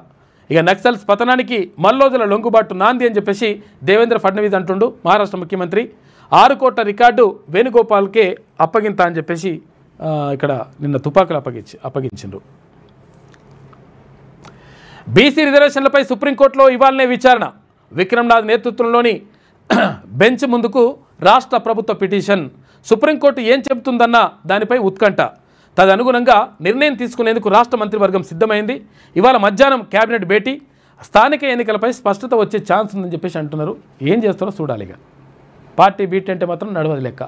ఇక నక్సల్స్ పతనానికి మల్లోజుల లొంగుబాటు నాంది అని చెప్పేసి దేవేంద్ర ఫడ్నవీస్ అంటుండు. మహారాష్ట్ర ముఖ్యమంత్రి 6 కోట్ల రికార్డు వేణుగోపాల్కే అప్పగింత అని చెప్పేసి ఇక్కడ నిన్న తుపాకులు అప్పగించిండ్రు. బీసీ రిజర్వేషన్లపై సుప్రీంకోర్టులో ఇవాళనే విచారణ. విక్రమ్నాథ్ నేతృత్వంలోని బెంచ్ ముందుకు రాష్ట్ర ప్రభుత్వ పిటిషన్. సుప్రీంకోర్టు ఏం చెబుతుందన్న దానిపై ఉత్కంఠ. తదనుగుణంగా నిర్ణయం తీసుకునేందుకు రాష్ట్ర మంత్రివర్గం సిద్ధమైంది. ఇవాళ మధ్యాహ్నం కేబినెట్ భేటీ. స్థానిక ఎన్నికలపై స్పష్టత వచ్చే ఛాన్స్ ఉందని చెప్పేసి అంటున్నారు. ఏం చేస్తారో చూడాలి. ఇక పార్టీ బీట్ అంటే మాత్రం నడవదు లెక్క.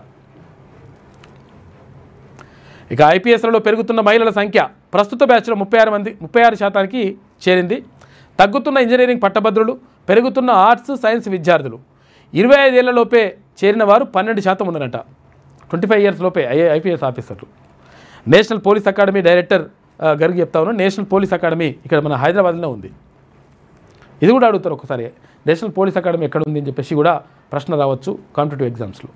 ఇక ఐపీఎస్లలో పెరుగుతున్న మహిళల సంఖ్య ప్రస్తుత బ్యాచ్లో 36% చేరింది. తగ్గుతున్న ఇంజనీరింగ్ పట్టభద్రులు, పెరుగుతున్న ఆర్ట్స్ సైన్స్ విద్యార్థులు. 25 ఏళ్లలోపే చేరిన వారు 12% ఉన్నారట. 25 ఇయర్స్ లోపే ఐపీఎస్ ఆఫీసర్లు. నేషనల్ పోలీస్ అకాడమీ డైరెక్టర్ గారికి చెప్తా ఉన్నాను. నేషనల్ పోలీస్ అకాడమీ ఇక్కడ మన హైదరాబాద్లో ఉంది. ఇది కూడా అడుగుతారు ఒకసారి, నేషనల్ పోలీస్ అకాడమీ ఎక్కడ ఉంది అని చెప్పేసి కూడా ప్రశ్న రావచ్చు కాంపిటేటివ్ ఎగ్జామ్స్లో.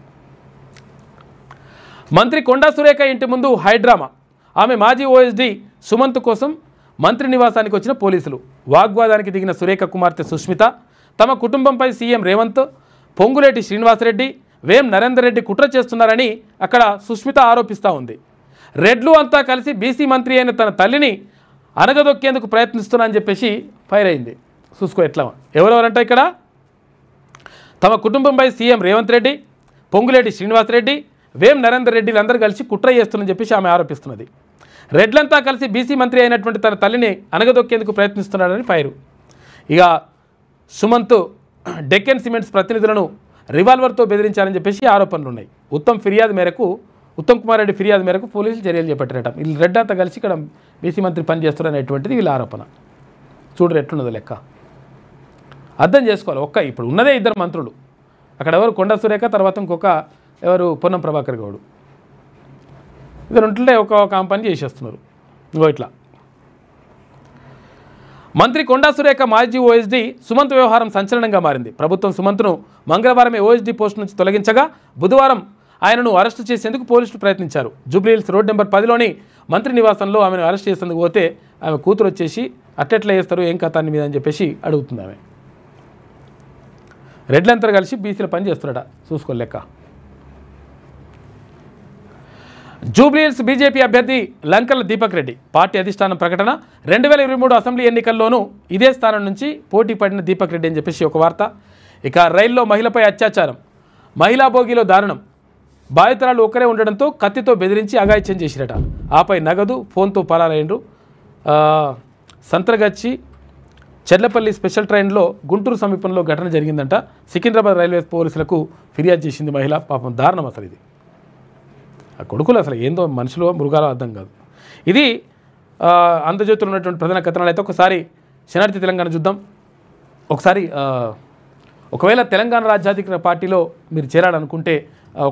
మంత్రి కొండా సురేఖ ఇంటి ముందు హైడ్రామా. ఆమె మాజీ ఓఎస్డీ సుమంత్ కోసం మంత్రి నివాసానికి వచ్చిన పోలీసులు. వాగ్వాదానికి దిగిన సురేఖ కుమార్తె సుష్మిత తమ కుటుంబంపై సీఎం రేవంత్, పొంగులేటి శ్రీనివాసరెడ్డి, వేం నరేందర్ రెడ్డి కుట్ర చేస్తున్నారని అక్కడ సుష్మిత ఆరోపిస్తూ ఉంది. రెడ్లు అంతా కలిసి బీసీ మంత్రి అయిన తన తల్లిని అనగదొక్కేందుకు ప్రయత్నిస్తున్నారని చెప్పేసి ఫైర్ అయింది. చూసుకో ఎట్లా ఎవరెవరంట ఇక్కడ తమ కుటుంబంపై సీఎం రేవంత్ రెడ్డి, పొంగులేటి శ్రీనివాసరెడ్డి, వేం నరేందర్ రెడ్డిలు అందరూ కలిసి కుట్ర చేస్తున్నారని చెప్పేసి ఆమె ఆరోపిస్తున్నది. రెడ్లంతా కలిసి బీసీ మంత్రి అయినటువంటి తన తల్లిని అనగదొక్కేందుకు ప్రయత్నిస్తున్నాడని ఫైరు. ఇక సుమంత్ డెక్కన్ సిమెంట్స్ ప్రతినిధులను రివాల్వర్తో బెదిరించారని చెప్పేసి ఆరోపణలు ఉన్నాయి. ఉత్తమ్ కుమార్ రెడ్డి ఫిర్యాదు మేరకు పోలీసులు చర్యలు చేపట్టారట. వీళ్ళు రెడ్ అంతా కలిసి ఇక్కడ బీసీ మంత్రి పనిచేస్తున్నారనేటువంటిది వీళ్ళ ఆరోపణ. చూడరు ఎట్లున్నదో లెక్క అర్థం చేసుకోవాలి. ఇప్పుడు ఉన్నదే 2 మంత్రులు అక్కడ. ఎవరు కొండా సురేఖ, తర్వాత ఇంకొక ఎవరు పొన్నం ప్రభాకర్ గౌడ్. ఇద్దరు ఉంటుంటే ఒక పని చేసేస్తున్నారు. ఇంకో ఇట్లా మంత్రి కొండా సురేఖ మాజీ ఓఎస్డీ సుమంత్ వ్యవహారం సంచలనంగా మారింది. ప్రభుత్వం సుమంత్ను మంగళవారమే ఓఎస్డీ పోస్టు నుంచి తొలగించగా బుధవారం ఆయనను అరెస్టు చేసేందుకు పోలీసులు ప్రయత్నించారు. జూబ్లీహిల్స్ రోడ్ నెంబర్ 10లోని మంత్రి నివాసంలో ఆమెను అరెస్ట్ చేసేందుకు పోతే ఆమె కూతురు వచ్చేసి అట్టెట్లా చేస్తారు ఏం కథ మీద అని చెప్పేసి అడుగుతుంది. ఆమె రెడ్లంతా కలిసి బీసీల పని చేస్తున్నాడ. చూసుకోలేక జూబ్లీహిల్స్ బీజేపీ అభ్యర్థి లంకల దీపక్ రెడ్డి పార్టీ అధిష్టానం ప్రకటన. 2023 అసెంబ్లీ ఎన్నికల్లోనూ ఇదే స్థానం నుంచి పోటీ పడిన దీపక్ రెడ్డి అని చెప్పేసి ఒక వార్త. ఇక రైల్లో మహిళపై అత్యాచారం, మహిళా భోగిలో దారుణం. బాధితురాలు ఒక్కరే ఉండడంతో కత్తితో బెదిరించి అఘాయిత్యం చేసిరట. ఆపై నగదు ఫోన్తో పరారైండ్రు. సంత్రగచ్చి చెర్లపల్లి స్పెషల్ ట్రైన్లో గుంటూరు సమీపంలో ఘటన జరిగిందంట. సికింద్రాబాద్ రైల్వే పోలీసులకు ఫిర్యాదు చేసింది మహిళ. పాపం దారుణం అసలు ఇది. ఆ కొడుకులు అసలు ఏందో మనుషులు మృగాలు అర్థం కాదు. ఇది ఆంధ్రజ్యోతిలో ఉన్నటువంటి ప్రధాన కథనాలు. అయితే ఒకసారి శనార్థి తెలంగాణ చూద్దాం. ఒకసారి ఒకవేళ తెలంగాణ రాజ్యాధికార పార్టీలో మీరు చేరాలనుకుంటే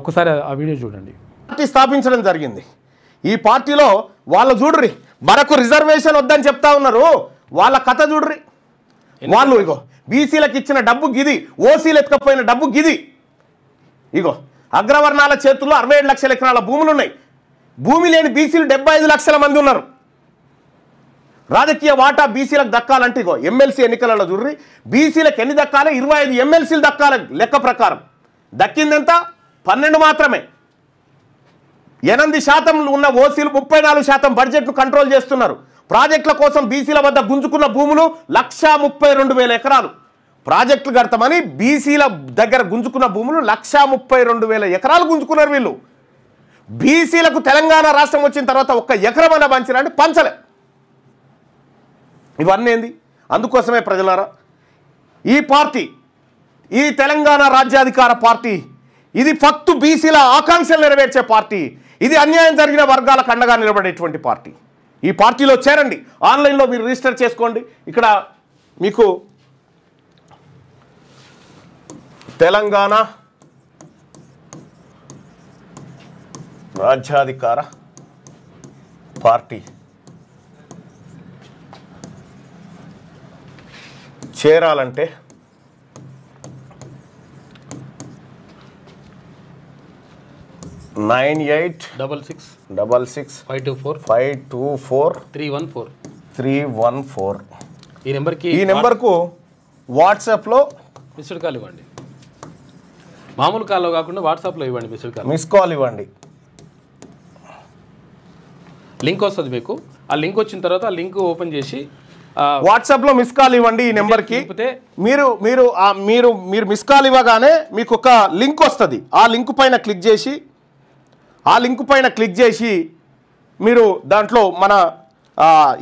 ఒకసారి ఆ వీడియో చూడండి. పార్టీ స్థాపించడం జరిగింది. ఈ పార్టీలో వాళ్ళ చూడ్రి మనకు రిజర్వేషన్ వద్దని చెప్తా ఉన్నారు. వాళ్ళ కథ చూడ్రి. వాళ్ళు ఇగో బీసీలకు ఇచ్చిన డబ్బు గిది, ఓసీలు ఎత్తుకపోయిన డబ్బు గిది. ఇగో అగ్రవర్ణాల చేతుల్లో 67 లక్షల ఎకరాల భూములు ఉన్నాయి. భూమి లేని బీసీలు 75 లక్షల మంది ఉన్నారు. రాజకీయ వాటా బీసీలకు దక్కాలంటే ఇగో ఎమ్మెల్సీ ఎన్నికలలో చూడ్రి బీసీలకు ఎన్ని దక్కాలి? 25 ఎమ్మెల్సీలు దక్కాలి లెక్క ప్రకారం. దక్కిందెంత? 12 మాత్రమే. 8% ఉన్న ఓసీలు 34% బడ్జెట్ను కంట్రోల్ చేస్తున్నారు. ప్రాజెక్టుల కోసం బీసీల వద్ద గుంజుకున్న భూములు 132,000 ఎకరాలు. ప్రాజెక్టులు కడతామని బీసీల దగ్గర గుంజుకున్న భూములు 132,000 ఎకరాలు గుంజుకున్నారు వీళ్ళు. బీసీలకు తెలంగాణ రాష్ట్రం వచ్చిన తర్వాత ఒక్క ఎకరమన్నా పంచిరండి, పంచలే. ఇవన్నీ ఏంది? అందుకోసమే ప్రజలారా ఈ పార్టీ, ఈ తెలంగాణ రాజ్యాధికార పార్టీ, ఇది ఫక్తు బీసీల ఆకాంక్షలు నెరవేర్చే పార్టీ. ఇది అన్యాయం జరిగిన వర్గాలకు అండగా నిలబడేటువంటి పార్టీ. ఈ పార్టీలో చేరండి. ఆన్లైన్లో మీరు రిజిస్టర్ చేసుకోండి. ఇక్కడ మీకు తెలంగాణ రాజ్యాధికార పార్టీ చేరాలంటే 98665524 ఈ నెంబర్కు వాట్సాప్లో మిస్డ్ కాల్ ఇవ్వండి. మామూలు కాల్లో కాకుండా వాట్సాప్లో ఇవ్వండి. మిస్ కాల్ ఇవ్వండి. లింక్ వస్తుంది మీకు. ఆ లింక్ వచ్చిన తర్వాత ఆ లింక్ ఓపెన్ చేసి వాట్సాప్లో మిస్ కాల్ ఇవ్వండి. ఈ నెంబర్కి మీరు మీరు మీరు మీరు మిస్ కాల్ ఇవ్వగానే మీకు ఒక లింక్ వస్తుంది. ఆ లింక్ పైన క్లిక్ చేసి మీరు దాంట్లో మన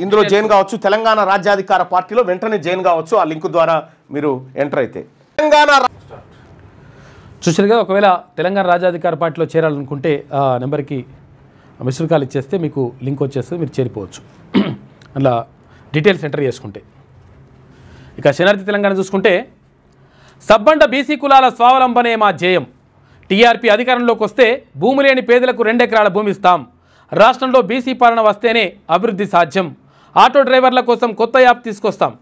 ఇందులో జాయిన్ కావచ్చు. తెలంగాణ రాజ్యాధికార పార్టీలో వెంటనే జాయిన్ కావచ్చు. ఆ లింక్ ద్వారా మీరు ఎంటర్ అయితే తెలంగాణ చూసారుగా. ఒకవేళ తెలంగాణ రాజ్యాధికార పార్టీలో చేరాలనుకుంటే ఆ నెంబర్కి మిస్డ్ కాల్ ఇచ్చేస్తే మీకు లింక్ వచ్చేస్తే మీరు చేరిపోవచ్చు. అలా డీటెయిల్స్ ఎంటర్ చేసుకుంటే. ఇక శనార్థి తెలంగాణ చూసుకుంటే సబ్బండ బీసీ కులాల స్వావలంబనే మా ధ్యేయం. టీఆర్పీ అధికారంలోకి వస్తే భూమి లేని పేదలకు 2 ఎకరాల భూమి ఇస్తాం. రాష్ట్రంలో బీసీ పాలన వస్తేనే అభివృద్ధి సాధ్యం. ఆటో డ్రైవర్ల కోసం కొత్త యాప్ తీసుకొస్తాం.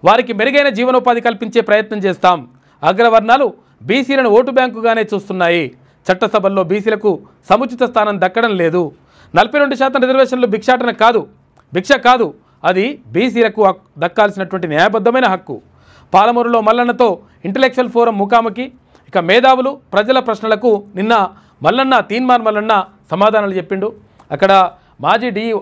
వారికి మెరుగైన జీవనోపాధి కల్పించే ప్రయత్నం చేస్తాం. అగ్రవర్ణాలు బీసీలను ఓటు బ్యాంకుగానే చూస్తున్నాయి. చట్టసభల్లో బీసీలకు సముచిత స్థానం దక్కడం లేదు. 42% రిజర్వేషన్లు భిక్ష కాదు, అది బీసీలకు దక్కాల్సినటువంటి న్యాయబద్ధమైన హక్కు. పాలమూరులో మల్లన్నతో ఇంటలెక్చువల్ ఫోరం ముఖాముఖి. ఇక మేధావులు ప్రజల ప్రశ్నలకు నిన్న తీన్మార్ మల్లన్న సమాధానాలు చెప్పిండు. అక్కడ మాజీ DEO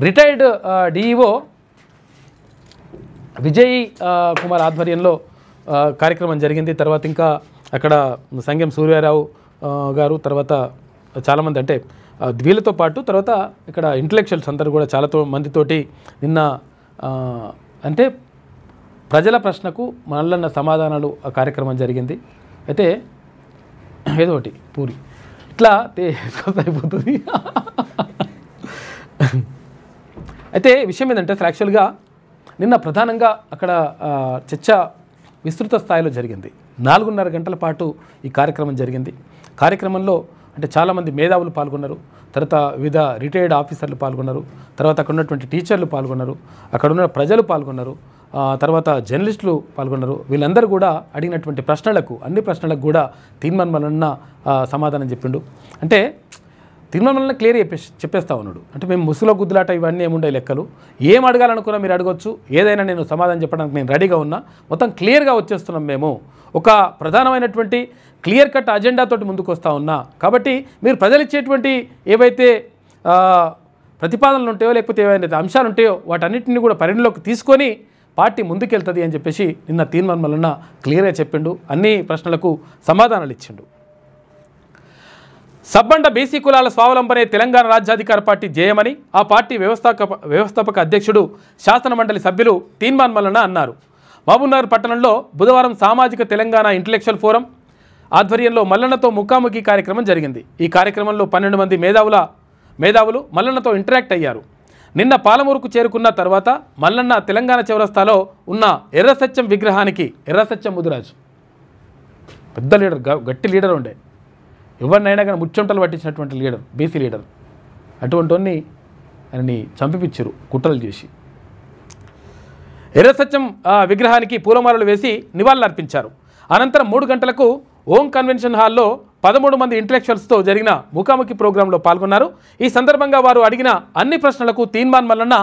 retired DEO Vijay Kumar ఆధ్వర్యంలో కార్యక్రమం జరిగింది. తర్వాత ఇంకా అక్కడ సంగెం సూర్యారావు గారు, తర్వాత చాలామంది, అంటే వీళ్ళతో పాటు తర్వాత ఇక్కడ ఇంటలెక్చువల్స్ అందరూ కూడా చాలా మందితోటి నిన్న అంటే ప్రజల ప్రశ్నకు మల్లన్న సమాధానాలు ఆ కార్యక్రమం జరిగింది. అయితే ఏదో ఒకటి పూరి ఇట్లా అయిపోతుంది. అయితే విషయం ఏంటంటే అసలు యాక్చువల్గా నిన్న ప్రధానంగా అక్కడ చర్చ విస్తృత స్థాయిలో జరిగింది. 4.5 గంటల పాటు ఈ కార్యక్రమం జరిగింది. కార్యక్రమంలో అంటే చాలామంది మేధావులు పాల్గొన్నారు. తర్వాత వివిధ రిటైర్డ్ ఆఫీసర్లు పాల్గొన్నారు. తర్వాత అక్కడ ఉన్నటువంటి టీచర్లు పాల్గొన్నారు. అక్కడ ఉన్న ప్రజలు పాల్గొన్నారు. తర్వాత జర్నలిస్టులు పాల్గొన్నారు. వీళ్ళందరూ కూడా అడిగినటువంటి అన్ని ప్రశ్నలకు కూడా తీన్మార్ మల్లన్న సమాధానం చెప్పిండు. అంటే తీన్మార్ మల్లన్న క్లియర్ చెప్పేస్తా ఉన్నాడు. అంటే మేము ముసుగులో గుద్దులాట ఇవన్నీ ఏముండే లెక్కలు, ఏం అడగాలనుకున్నా మీరు అడగొచ్చు, ఏదైనా నేను సమాధానం చెప్పడానికి నేను రెడీగా ఉన్నా, మొత్తం క్లియర్గా వచ్చేస్తున్నాం. మేము ఒక ప్రధానమైనటువంటి క్లియర్ కట్ అజెండాతోటి ముందుకు వస్తూ ఉన్నా. కాబట్టి మీరు ప్రజలు ఇచ్చేటువంటి ఏవైతే ప్రతిపాదనలు ఉంటాయో లేకపోతే ఏవైతే అంశాలు ఉంటాయో వాటన్నిటిని కూడా పరిగణలోకి తీసుకొని పార్టీ ముందుకెళ్తుంది అని చెప్పేసి నిన్న తీన్మార్ మల్లన్న క్లియర్గా చెప్పిండు. అన్ని ప్రశ్నలకు సమాధానాలు ఇచ్చిండు. సబ్బండ బీసీ కులాల స్వావలంబనే తెలంగాణ రాజ్యాధికార పార్టీ ధ్యేయమని ఆ పార్టీ వ్యవస్థాపక అధ్యక్షుడు శాసనమండలి సభ్యులు తీన్మార్ మల్లన్న అన్నారు. మహబూబ్నగర్ పట్టణంలో బుధవారం సామాజిక తెలంగాణ ఇంటలెక్చువల్ ఫోరం ఆధ్వర్యంలో మల్లన్నతో ముఖాముఖి కార్యక్రమం జరిగింది. ఈ కార్యక్రమంలో 12 మంది మేధావులు మల్లన్నతో ఇంటరాక్ట్ అయ్యారు. నిన్న పాలమూరుకు చేరుకున్న తర్వాత మల్లన్న తెలంగాణ చౌరస్తాలో ఉన్న ఎర్రసత్యం విగ్రహానికి ఎర్రసత్యం ముదిరాజు పెద్ద లీడర్, గట్టి లీడర్ ఉండే, ఎవరినైనా కానీ ముచ్చంటలు పట్టించినటువంటి లీడర్, బీసీ లీడర్, అటువంటి వాడిని ఆయనని చంపిపిచ్చారు కుట్రలు చేసి. ఎర్రసత్యం విగ్రహానికి పూలమాలలు వేసి నివాళులర్పించారు. అనంతరం 3 గంటలకు ఓం కన్వెన్షన్ హాల్లో 13 మంది ఇంటలెక్చువల్స్తో జరిగిన ముఖాముఖి ప్రోగ్రాంలో పాల్గొన్నారు. ఈ సందర్భంగా వారు అడిగిన అన్ని ప్రశ్నలకు తీన్మాన్ మల్లన్న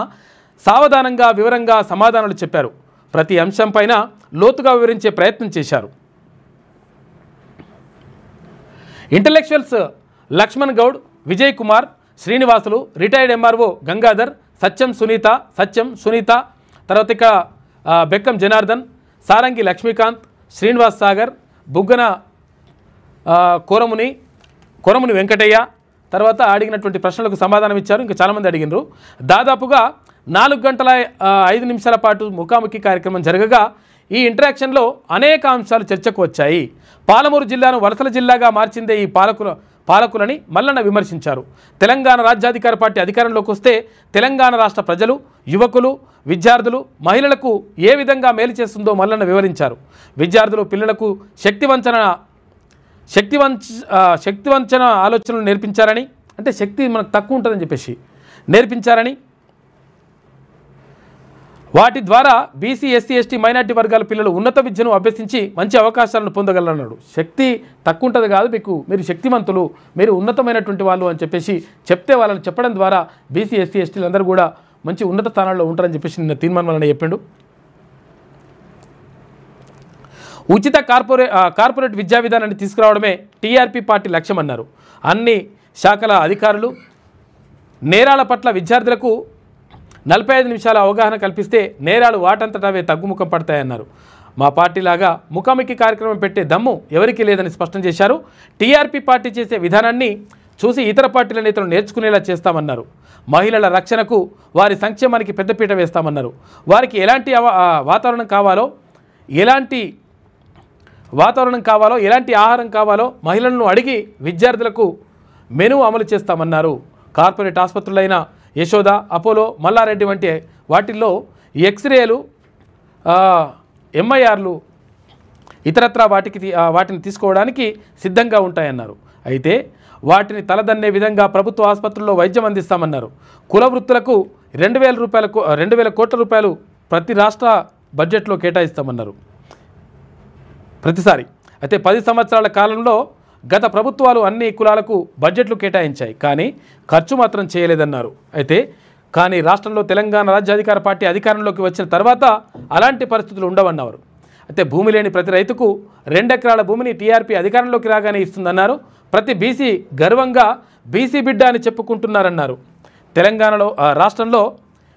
సావధానంగా వివరంగా సమాధానాలు చెప్పారు. ప్రతి అంశంపైన లోతుగా వివరించే ప్రయత్నం చేశారు. Intellectuals Lakshman Goud, Vijay Kumar, Srinivasulu, retired MRO Gangadhar, Satyam Sunitha, తర్వాత ఇక బెక్కం జనార్దన్, సారంగి లక్ష్మీకాంత్, శ్రీనివాస్ సాగర్, బుగ్గన కొరముని వెంకటయ్య తర్వాత అడిగినటువంటి ప్రశ్నలకు సమాధానం ఇచ్చారు. ఇంకా చాలామంది అడిగినారు. దాదాపుగా 4 గంటల 5 నిమిషాల పాటు ముఖాముఖి కార్యక్రమం జరగగా ఈ ఇంటరాక్షన్లో అనేక అంశాలు చర్చకు వచ్చాయి. పాలమూరు జిల్లాను వలసల జిల్లాగా మార్చిందే ఈ పాలకులని మల్లన్న విమర్శించారు. తెలంగాణ రాజ్యాధికార పార్టీ అధికారంలోకి వస్తే తెలంగాణ రాష్ట్ర ప్రజలు, యువకులు, విద్యార్థులు, మహిళలకు ఏ విధంగా మేలు చేస్తుందో మల్లన్న వివరించారు. విద్యార్థులు, పిల్లలకు శక్తివంచన ఆలోచనలు నేర్పించారని, అంటే శక్తి మనకు తక్కువ ఉంటుందని చెప్పేసి నేర్పించారని, వాటి ద్వారా బీసీ, ఎస్సీ, ఎస్టీ, మైనార్టీ వర్గాల పిల్లలు ఉన్నత విద్యను అభ్యసించి మంచి అవకాశాలను పొందగలరన్నాడు. శక్తి తక్కువ ఉంటుంది కాదు, మీరు శక్తివంతులు, మీరు ఉన్నతమైనటువంటి వాళ్ళు అని చెప్పేసి చెప్తే వాళ్ళని చెప్పడం ద్వారా బీసీ, ఎస్సీ, ఎస్టీలు అందరూ కూడా మంచి ఉన్నత స్థానాల్లో ఉంటారని చెప్పేసి నిన్న తీర్మానం వలన చెప్పిండు. ఉచిత కార్పొరేట్ విద్యా విధానాన్ని తీసుకురావడమే టీఆర్పీ పార్టీ లక్ష్యం అన్నారు. అన్ని శాఖల అధికారులు నేరాల పట్ల విద్యార్థులకు 45 నిమిషాల అవగాహన కల్పిస్తే నేరాలు వాటంతటవే తగ్గుముఖం పడతాయన్నారు. మా పార్టీలాగా ముఖాముఖి కార్యక్రమం పెట్టే దమ్ము ఎవరికీ లేదని స్పష్టం చేశారు. టీఆర్పీ పార్టీ చేసే విధానాన్ని చూసి ఇతర పార్టీల నేతలు నేర్చుకునేలా చేస్తామన్నారు. మహిళల రక్షణకు, వారి సంక్షేమానికి పెద్దపీట వేస్తామన్నారు. వారికి ఎలాంటి వాతావరణం కావాలో, ఎలాంటి ఆహారం కావాలో మహిళలను అడిగి విద్యార్థులకు మెనూ అమలు చేస్తామన్నారు. కార్పొరేట్ ఆసుపత్రులైన యశోద, అపోలో, మల్లారెడ్డి వంటి వాటిల్లో ఎక్స్రేలు, ఎంఐఆర్లు ఇతరత్రా వాటిని తీసుకోవడానికి సిద్ధంగా ఉంటాయన్నారు. అయితే వాటిని తలదన్నే విధంగా ప్రభుత్వ ఆసుపత్రుల్లో వైద్యం అందిస్తామన్నారు. కుల వృత్తులకు 2,000 కోట్ల రూపాయలు ప్రతి రాష్ట్ర బడ్జెట్లో కేటాయిస్తామన్నారు ప్రతిసారి. అయితే 10 సంవత్సరాల కాలంలో గత ప్రభుత్వాలు అన్ని కులాలకు బడ్జెట్లు కేటాయించాయి, కానీ ఖర్చు మాత్రం చేయలేదన్నారు. కానీ రాష్ట్రంలో తెలంగాణ రాజ్యాధికార పార్టీ అధికారంలోకి వచ్చిన తర్వాత అలాంటి పరిస్థితులు ఉండవన్నారు. అయితే భూమి లేని ప్రతి రైతుకు 2 ఎకరాల భూమిని టీఆర్పీ అధికారంలోకి రాగానే ఇస్తుందన్నారు. ప్రతి బీసీ గర్వంగా బీసీ బిడ్డ అని చెప్పుకుంటున్నారన్నారు. రాష్ట్రంలో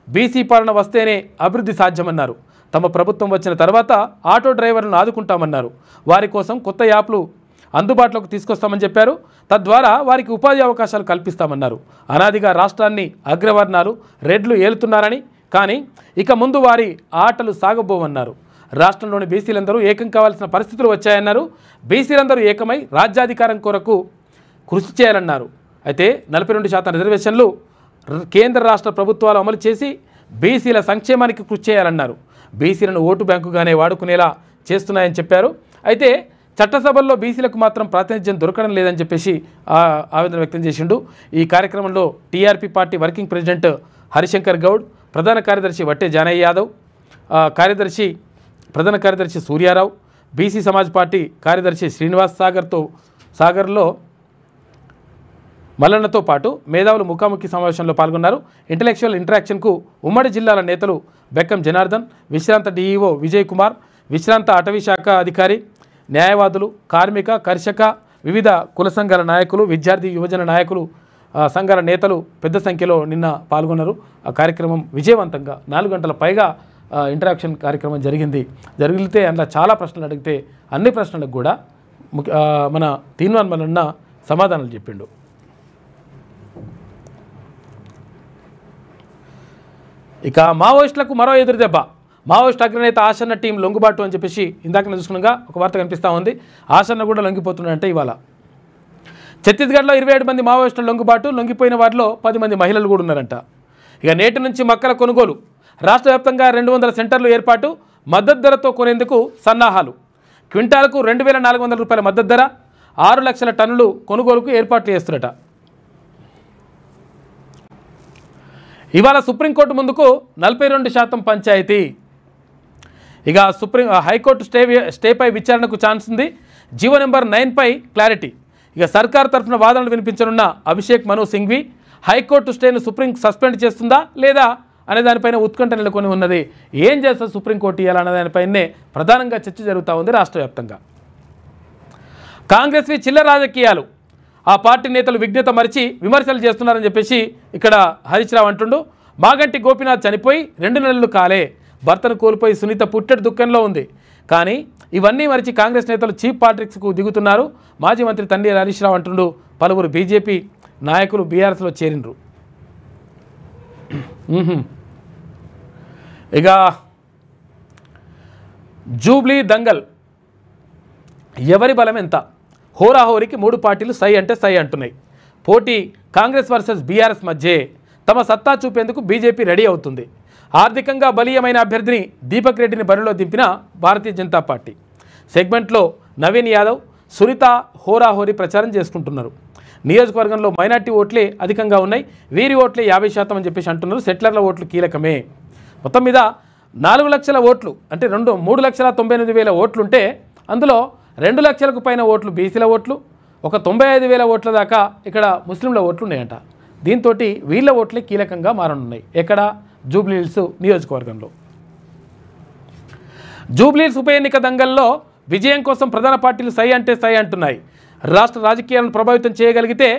బీసీ పాలన వస్తేనే అభివృద్ధి సాధ్యమన్నారు. తమ ప్రభుత్వం వచ్చిన తర్వాత ఆటో డ్రైవర్లను ఆదుకుంటామన్నారు. వారి కోసం కొత్త యాప్లు అందుబాటులోకి తీసుకొస్తామని చెప్పారు. తద్వారా వారికి ఉపాధి అవకాశాలు కల్పిస్తామన్నారు. అనాదిగా రాష్ట్రాన్ని అగ్రవర్ణాలు, రెడ్లు ఏలుతున్నారని, కానీ ఇక ముందు వారి ఆటలు సాగబోవన్నారు. రాష్ట్రంలోని బీసీలందరూ ఏకం కావాల్సిన పరిస్థితులు వచ్చాయన్నారు. బీసీలందరూ ఏకమై రాజ్యాధికారం కొరకు కృషి చేయాలన్నారు. అయితే 42% రిజర్వేషన్లు కేంద్ర రాష్ట్ర ప్రభుత్వాలు అమలు చేసి బీసీల సంక్షేమానికి కృషి చేయాలన్నారు. బీసీలను ఓటు బ్యాంకుగానే వాడుకునేలా చేస్తున్నాయని చెప్పారు. అయితే చట్టసభల్లో బీసీలకు మాత్రం ప్రాతినిధ్యం దొరకడం లేదని చెప్పేసి ఆవేదన వ్యక్తం చేసిండు. ఈ కార్యక్రమంలో TRP party working president Harishankar Goud, ప్రధాన కార్యదర్శి వట్టే జానయ్య యాదవ్, ప్రధాన కార్యదర్శి సూర్యారావు, బీసీ సమాజ్ పార్టీ కార్యదర్శి శ్రీనివాస్ సాగర్లో మల్లన్నతో పాటు మేధావులు ముఖాముఖి సమావేశంలో పాల్గొన్నారు. ఇంటలెక్చువల్ ఇంటరాక్షన్కు ఉమ్మడి జిల్లాల నేతలు బెక్కం జనార్దన్, విశ్రాంత డీఈఓ విజయ్ కుమార్, విశ్రాంత అటవీ శాఖ అధికారి, న్యాయవాదులు, కార్మిక, కర్షక, వివిధ కుల సంఘాల నాయకులు, విద్యార్థి యువజన నాయకులు, సంఘాల నేతలు పెద్ద సంఖ్యలో నిన్న పాల్గొన్నారు. ఆ కార్యక్రమం విజయవంతంగా 4 గంటల పైగా ఇంటరాక్షన్ కార్యక్రమం జరిగితే అందులో చాలా ప్రశ్నలు అడిగితే అన్ని ప్రశ్నలకు కూడా మన తీర్మాన్ మల్లన్న సమాధానాలు చెప్పిండు. ఇక మావోయిస్టులకు మరో ఎదురు దెబ్బ. మావోయిస్ట్ అగ్రనేత ఆసన్న టీం లొంగుబాటు అని చెప్పేసి ఇందాక చూసుకున్నాగా ఒక వార్త కనిపిస్తూ ఉంది. ఆసన్న కూడా లొంగిపోతున్నాడంటే ఇవాళ. ఛత్తీస్గఢ్లో 27 మంది మావోయిస్టుల లొంగిపోయిన వారిలో 10 మంది మహిళలు కూడా ఉన్నారంట. ఇక నేటి నుంచి మొక్కల కొనుగోలు, రాష్ట్ర వ్యాప్తంగా 200 సెంటర్లు ఏర్పాటు, మద్దతు ధరతో కొనేందుకు సన్నాహాలు. క్వింటాలకు 2,400 రూపాయల మద్దతు ధర, 6 లక్షల టన్నులు కొనుగోలుకు ఏర్పాట్లు చేస్తున్నట. ఇవాళ సుప్రీంకోర్టు ముందుకు 42% పంచాయతీ. ఇక హైకోర్టు స్టేపై విచారణకు ఛాన్స్ ఉంది. జీవో నెంబర్ 9పై క్లారిటీ. ఇక సర్కార్ తరఫున వాదనలు వినిపించనున్న అభిషేక్ మను సింఘ్వి హైకోర్టు స్టేను సుప్రీం సస్పెండ్ చేస్తుందా లేదా అనే దానిపైన ఉత్కంఠ నెలకొని ఉన్నది. ఏం చేస్తుంది సుప్రీంకోర్టు ఇవ్వాలనే దానిపైనే ప్రధానంగా చర్చ జరుగుతూ ఉంది రాష్ట్ర వ్యాప్తంగా. కాంగ్రెస్వి చిల్లర రాజకీయాలు, ఆ పార్టీ నేతలు విఘ్నత మరిచి విమర్శలు చేస్తున్నారని చెప్పేసి ఇక్కడ హరీష్ రావు అంటుండు. మాగంటి గోపీనాథ్ చనిపోయి 2 నెలలు కాలే, భర్తను కోల్పోయి సునీత పుట్టెడు దుఃఖంలో ఉంది. కానీ ఇవన్నీ మరిచి కాంగ్రెస్ నేతలు చీప్ పాలిటిక్స్కు దిగుతున్నారు. మాజీ మంత్రి తండ్రి హరీష్ రావు అంటుండు. పలువురు బీజేపీ నాయకులు బీఆర్ఎస్లో చేరిండ్రు. ఇక జూబ్లీ దంగల్, ఎవరి బలం ఎంత? హోరాహోరికి 3 పార్టీలు సై అంటే సై అంటున్నాయి. పోటీ కాంగ్రెస్ వర్సెస్ బీఆర్ఎస్ మధ్యే. తమ సత్తా చూపేందుకు బీజేపీ రెడీ అవుతుంది. ఆర్థికంగా బలీయమైన అభ్యర్థిని దీపక్ రెడ్డిని బరిలో దింపిన భారతీయ జనతా పార్టీ సెగ్మెంట్లో నవీన్ యాదవ్, సునీత హోరాహోరీ ప్రచారం చేసుకుంటున్నారు. నియోజకవర్గంలో మైనార్టీ ఓట్లే అధికంగా ఉన్నాయి. వీరి ఓట్లే 50% అని చెప్పేసి అంటున్నారు. సెటిలర్ల ఓట్లు కీలకమే. మొత్తం మీద 4 లక్షల ఓట్లు అంటే 3,98,000 ఓట్లుంటే అందులో 2 లక్షలకు పైన ఓట్లు బీసీల ఓట్లు, ఒక 95,000 ఓట్ల దాకా ఇక్కడ ముస్లింల ఓట్లు ఉన్నాయంట. దీంతో వీళ్ళ ఓట్లే కీలకంగా మారనున్నాయి. ఎక్కడ? జూబ్లీహిల్స్ నియోజకవర్గంలో. జూబ్లీహిల్స్ ఉప ఎన్నిక దంగల్లో విజయం కోసం ప్రధాన పార్టీలు సై అంటే సై అంటున్నాయి. రాష్ట్ర రాజకీయాలను ప్రభావితం చేయగలిగితే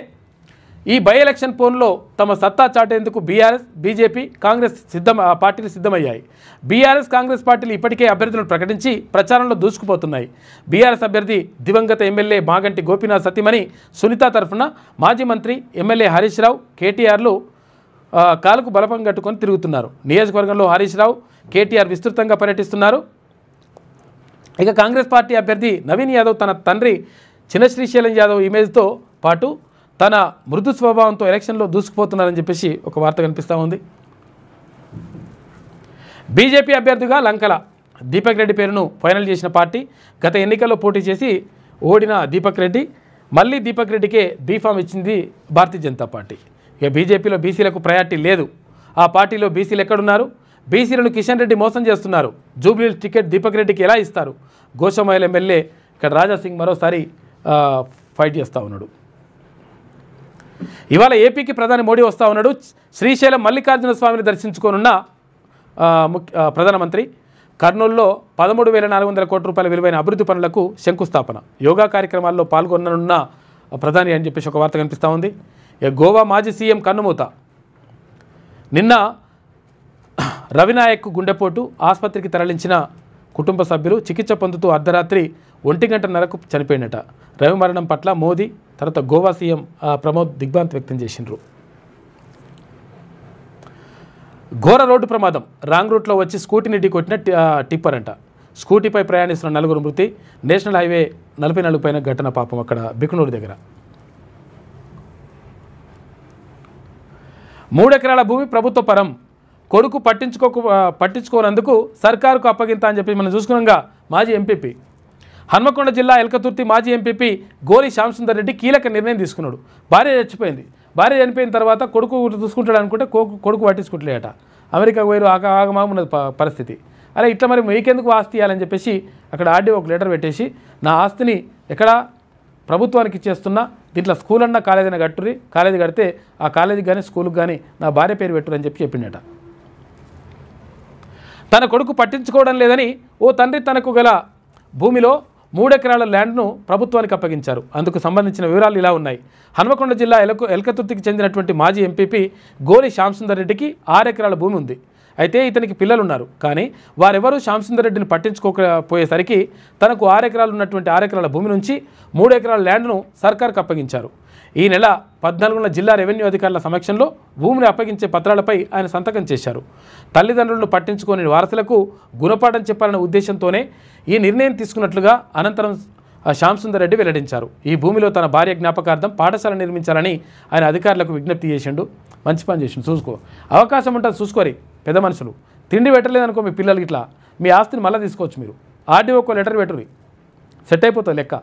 ఈ బై ఎలక్షన్ పోన్లో తమ సత్తా చాటేందుకు బీఆర్ఎస్, బీజేపీ, కాంగ్రెస్ పార్టీలు సిద్ధమయ్యాయి. బీఆర్ఎస్, కాంగ్రెస్ పార్టీలు ఇప్పటికే అభ్యర్థులను ప్రకటించి ప్రచారంలో దూసుకుపోతున్నాయి. బీఆర్ఎస్ అభ్యర్థి దివంగత ఎమ్మెల్యే మాగంటి గోపీనాథ్ సతీమణి సునీత తరఫున మాజీ మంత్రి ఎమ్మెల్యే హరీష్ రావు, కేటీఆర్లు కాలుకు బలపం కట్టుకొని తిరుగుతున్నారు. నియోజకవర్గంలో హరీష్ రావు, కేటీఆర్ విస్తృతంగా పర్యటిస్తున్నారు. ఇక కాంగ్రెస్ పార్టీ అభ్యర్థి నవీన్ యాదవ్ తన తండ్రి చిన్న శ్రీశైలం యాదవ్ ఇమేజ్తో పాటు తన మృదు స్వభావంతో ఎలక్షన్లో దూసుకుపోతున్నారని చెప్పేసి ఒక వార్త కనిపిస్తూ ఉంది. బీజేపీ అభ్యర్థిగా లంకల దీపక్ రెడ్డి పేరును ఫైనల్ చేసిన పార్టీ గత ఎన్నికల్లో పోటీ చేసి ఓడిన దీపక్ రెడ్డి, మళ్ళీ దీపక్ రెడ్డికే బీఫామ్ ఇచ్చింది భారతీయ జనతా పార్టీ. ఇక బీజేపీలో బీసీలకు ప్రయారిటీ లేదు. ఆ పార్టీలో బీసీలు ఎక్కడున్నారు? బీసీలను కిషన్ రెడ్డి మోసం చేస్తున్నారు. జూబ్లీహిల్స్ టికెట్ దీపక్ రెడ్డికి ఎలా ఇస్తారు? గోషామైల్ ఎమ్మెల్యే ఇక్కడ రాజాసింగ్ మరోసారి ఫైట్ చేస్తూ ఉన్నాడు. ఇవాళ ఏపీకి ప్రధాని మోడీ వస్తూ ఉన్నాడు. శ్రీశైలం మల్లికార్జున స్వామిని దర్శించుకోనున్న ప్రధానమంత్రి కర్నూలులో 13,400 కోట్ల రూపాయల విలువైన అభివృద్ధి పనులకు శంకుస్థాపన, యోగా కార్యక్రమాల్లో పాల్గొననున్న ప్రధాని అని చెప్పేసి ఒక వార్త కనిపిస్తూ ఉంది. గోవా మాజీ సీఎం కన్నుమూత. నిన్న రవినాయక్ గుండెపోటు, ఆసుపత్రికి తరలించిన కుటుంబ సభ్యులు చికిత్స పొందుతూ అర్ధరాత్రి 1:30కు చనిపోయినట. రవి మరణం పట్ల మోదీ తర్వాత గోవా సీఎం ప్రమోద్ దిగ్భ్రాంతి వ్యక్తం చేసిండ్రు. ఘోర రోడ్డు ప్రమాదం, రాంగ్ రూట్లో వచ్చి స్కూటీని ఢీకొట్టిన టిప్పర్ అంట. స్కూటీపై ప్రయాణిస్తున్న 4 మృతి. నేషనల్ హైవే 44 పైన ఘటన పాపం అక్కడ బికునూరు దగ్గర. 3 ఎకరాల భూమి ప్రభుత్వ పరం, కొడుకు పట్టించుకోనందుకు సర్కారుకు అప్పగింత అని చెప్పి మనం చూసుకున్నాగా. మాజీ ఎంపీపీ హన్మకొండ జిల్లా ఎల్కతుర్తి మాజీ ఎంపీపీ గోలి శ్యాంసుందర్ రెడ్డి కీలక నిర్ణయం తీసుకున్నాడు. భార్య చచ్చిపోయింది. భార్య చనిపోయిన తర్వాత కొడుకు చూసుకుంటాడు అనుకుంటే కొడుకు పట్టించుకుంటలేట. అమెరికా పోయి ఆగమాగున్నది పరిస్థితి. అరే ఇట్లా మరి మీకెందుకు ఆస్తి ఇవ్వాలని చెప్పేసి అక్కడ ఆర్డీఓ ఒక లెటర్ పెట్టేసి నా ఆస్తిని ఎక్కడ ప్రభుత్వానికి ఇచ్చేస్తున్నా, దీంట్లో స్కూల్ అన్నా కాలేజీ అయినా కట్టుర్రి, కాలేజీ కడితే ఆ కాలేజీకి కానీ స్కూల్కి కానీ నా భార్య పేరు పెట్టురని చెప్పిండట. తన కొడుకు పట్టించుకోవడం లేదని ఓ తండ్రి తనకు గల భూమిలో 3 ఎకరాల ల్యాండ్ను ప్రభుత్వానికి అప్పగించారు. అందుకు సంబంధించిన వివరాలు ఇలా ఉన్నాయి. హన్మకొండ జిల్లా ఎల్కతుర్తికి చెందినటువంటి మాజీ ఎంపీపీ గోలి శ్యాంసుందర్ రెడ్డికి 6 ఎకరాల భూమి ఉంది. అయితే ఇతనికి పిల్లలున్నారు. కానీ వారెవరూ శ్యాంసుందర్ రెడ్డిని పట్టించుకోకపోయేసరికి తనకు 6 ఎకరాలు ఉన్నటువంటి 6 ఎకరాల భూమి నుంచి 3 ఎకరాల ల్యాండ్ను సర్కార్కు అప్పగించారు. ఈ నెల 14న జిల్లా రెవెన్యూ అధికారుల సమక్షంలో భూమిని అప్పగించే పత్రాలపై ఆయన సంతకం చేశారు. తల్లిదండ్రులను పట్టించుకోని వారసులకు గుణపాఠం చెప్పాలనే ఉద్దేశంతోనే ఈ నిర్ణయం తీసుకున్నట్లుగా అనంతరం శ్యామ్ సుందర్ రెడ్డి వెల్లడించారు. ఈ భూమిలో తన భార్య జ్ఞాపకార్థం పాఠశాల నిర్మించాలని ఆయన అధికారులకు విజ్ఞప్తి చేసిండు. మంచి పని చేసిండు. చూసుకో, అవకాశం ఉంటుంది చూసుకోరి. పెద్ద మనుషులు తిండి పెట్టలేదనుకో మీ పిల్లలకి ఇట్లా మీ ఆస్తిని మళ్ళీ తీసుకోవచ్చు. మీరు ఆర్డీఓకో లెటర్ పెట్టుర్రి, సెట్ అయిపోతుంది లెక్క.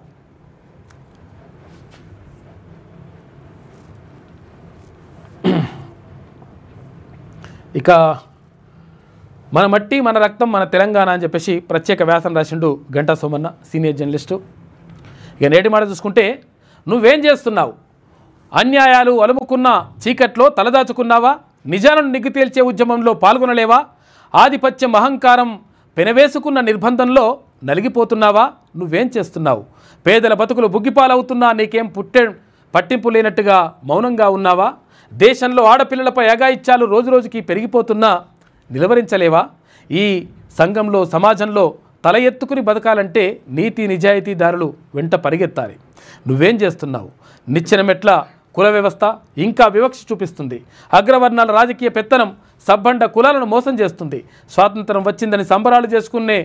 ఇక మన మట్టి మన రక్తం మన తెలంగాణ అని చెప్పేసి ప్రత్యేక వ్యాసం రాసిండు గంటా సోమన్న, సీనియర్ జర్నలిస్టు. ఇక నేటి మాట చూసుకుంటే, నువ్వేం చేస్తున్నావు? అన్యాయాలు అలుముకున్న చీకట్లో తలదాచుకున్నావా? నిజాలను నిగ్గు తేల్చే ఉద్యమంలో పాల్గొనలేవా? ఆధిపత్యం అహంకారం పెనవేసుకున్న నిర్బంధంలో నలిగిపోతున్నావా? నువ్వేం చేస్తున్నావు? పేదల బతుకులు బుగ్గిపాలవుతున్నా నీకేం పట్టింపు లేనట్టుగా మౌనంగా ఉన్నావా? దేశంలో ఆడపిల్లలపై అఘాయిత్యాలు రోజురోజుకి పెరిగిపోతున్నా నిలవరించలేవా? ఈ సంఘంలో సమాజంలో తల ఎత్తుకుని బతకాలంటే నీతి నిజాయితీదారులు వెంట పరిగెత్తాలి. నువ్వేం చేస్తున్నావు? నిచ్చెన మెట్ల కుల వ్యవస్థ ఇంకా వివక్ష చూపిస్తుంది. అగ్రవర్ణాల రాజకీయ పెత్తనం సబ్బండ కులాలను మోసం చేస్తుంది. స్వాతంత్రం వచ్చిందని సంబరాలు చేసుకునే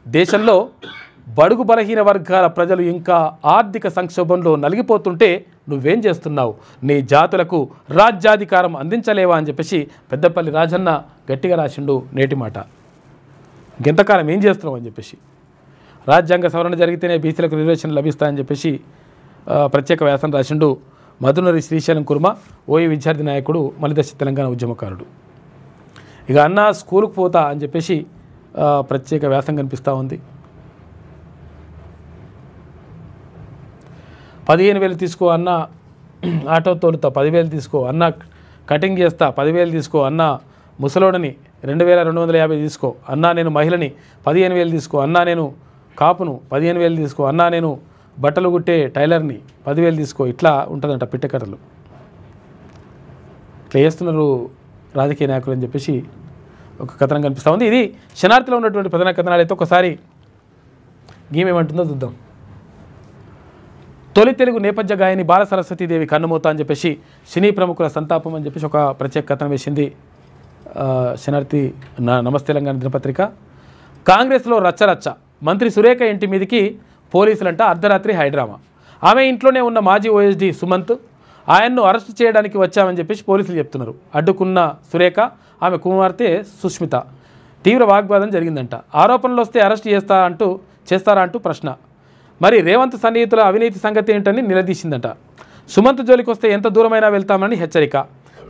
దేశంలో బడుగు బలహీన వర్గాల ప్రజలు ఇంకా ఆర్థిక సంక్షోభంలో నలిగిపోతుంటే నువ్వేం చేస్తున్నావు? నీ జాతులకు రాజ్యాధికారం అందించలేవా అని చెప్పేసి పెద్దపల్లి రాజన్న గట్టిగా రాసిండు నేటి మాట. ఇంకెంతకాలం ఏం చేస్తున్నావు అని చెప్పేసి. రాజ్యాంగ సవరణ జరిగితేనే బీసీలకు రిజర్వేషన్ లభిస్తాయని చెప్పేసి ప్రత్యేక వ్యాసం రాసిండు మధునరి శ్రీశైలం కుర్మ, ఓయి విద్యార్థి నాయకుడు, మలిదశ తెలంగాణ ఉద్యమకారుడు. ఇక అన్న స్కూలుకు పోతా అని చెప్పేసి ప్రత్యేక వ్యాసం కనిపిస్తూ ఉంది. 15,000 తీసుకో అన్న, ఆటో తోలుతా 10,000 తీసుకో అన్న, కటింగ్ చేస్తా 10,000 తీసుకో అన్న, ముసలోడని 2,250 తీసుకో అన్నా, నేను మహిళని 15,000 తీసుకో అన్నా, నేను కాపును 15,000 తీసుకో అన్నా, నేను బట్టలు కుట్టే టైలర్ని 10,000 తీసుకో. ఇట్లా ఉంటుందంట పిట్టకథలు. ఇట్లా చేస్తున్నారు రాజకీయ నాయకులు అని చెప్పేసి ఒక కథనం కనిపిస్తూ ఉంది. ఇది శనార్థిలో ఉన్నటువంటి ప్రధాన కథనాలు. అయితే ఒకసారి గీమేమంటుందో చూద్దాం. తొలి తెలుగు నేపథ్య గాయని బాల సరస్వతీదేవి కన్నుమూత అని చెప్పేసి సినీ ప్రముఖుల సంతాపం అని చెప్పేసి ఒక ప్రత్యేక కథనం వేసింది శనార్థి నమస్తే తెలంగాణ దినపత్రిక. కాంగ్రెస్లో రచ్చరచ్చ, మంత్రి సురేఖ ఇంటి మీదకి పోలీసులంట అర్ధరాత్రి హైడ్రామా. ఆమె ఇంట్లోనే ఉన్న మాజీ ఓఎస్డీ సుమంత్, ఆయన్ను అరెస్ట్ చేయడానికి వచ్చామని చెప్పేసి పోలీసులు చెప్తున్నారు. అడ్డుకున్న సురేఖ, ఆమె కుమార్తె సుష్మిత తీవ్ర వాగ్వాదం జరిగిందంట. ఆరోపణలు వస్తే అరెస్ట్ చేస్తారా అంటూ ప్రశ్న. మరి రేవంత్ సన్నిహితుల అవినీతి సంగతి ఏంటని నిలదీసిందట. సుమంత్ జోలికి వస్తే ఎంత దూరమైనా వెళ్తామని హెచ్చరిక.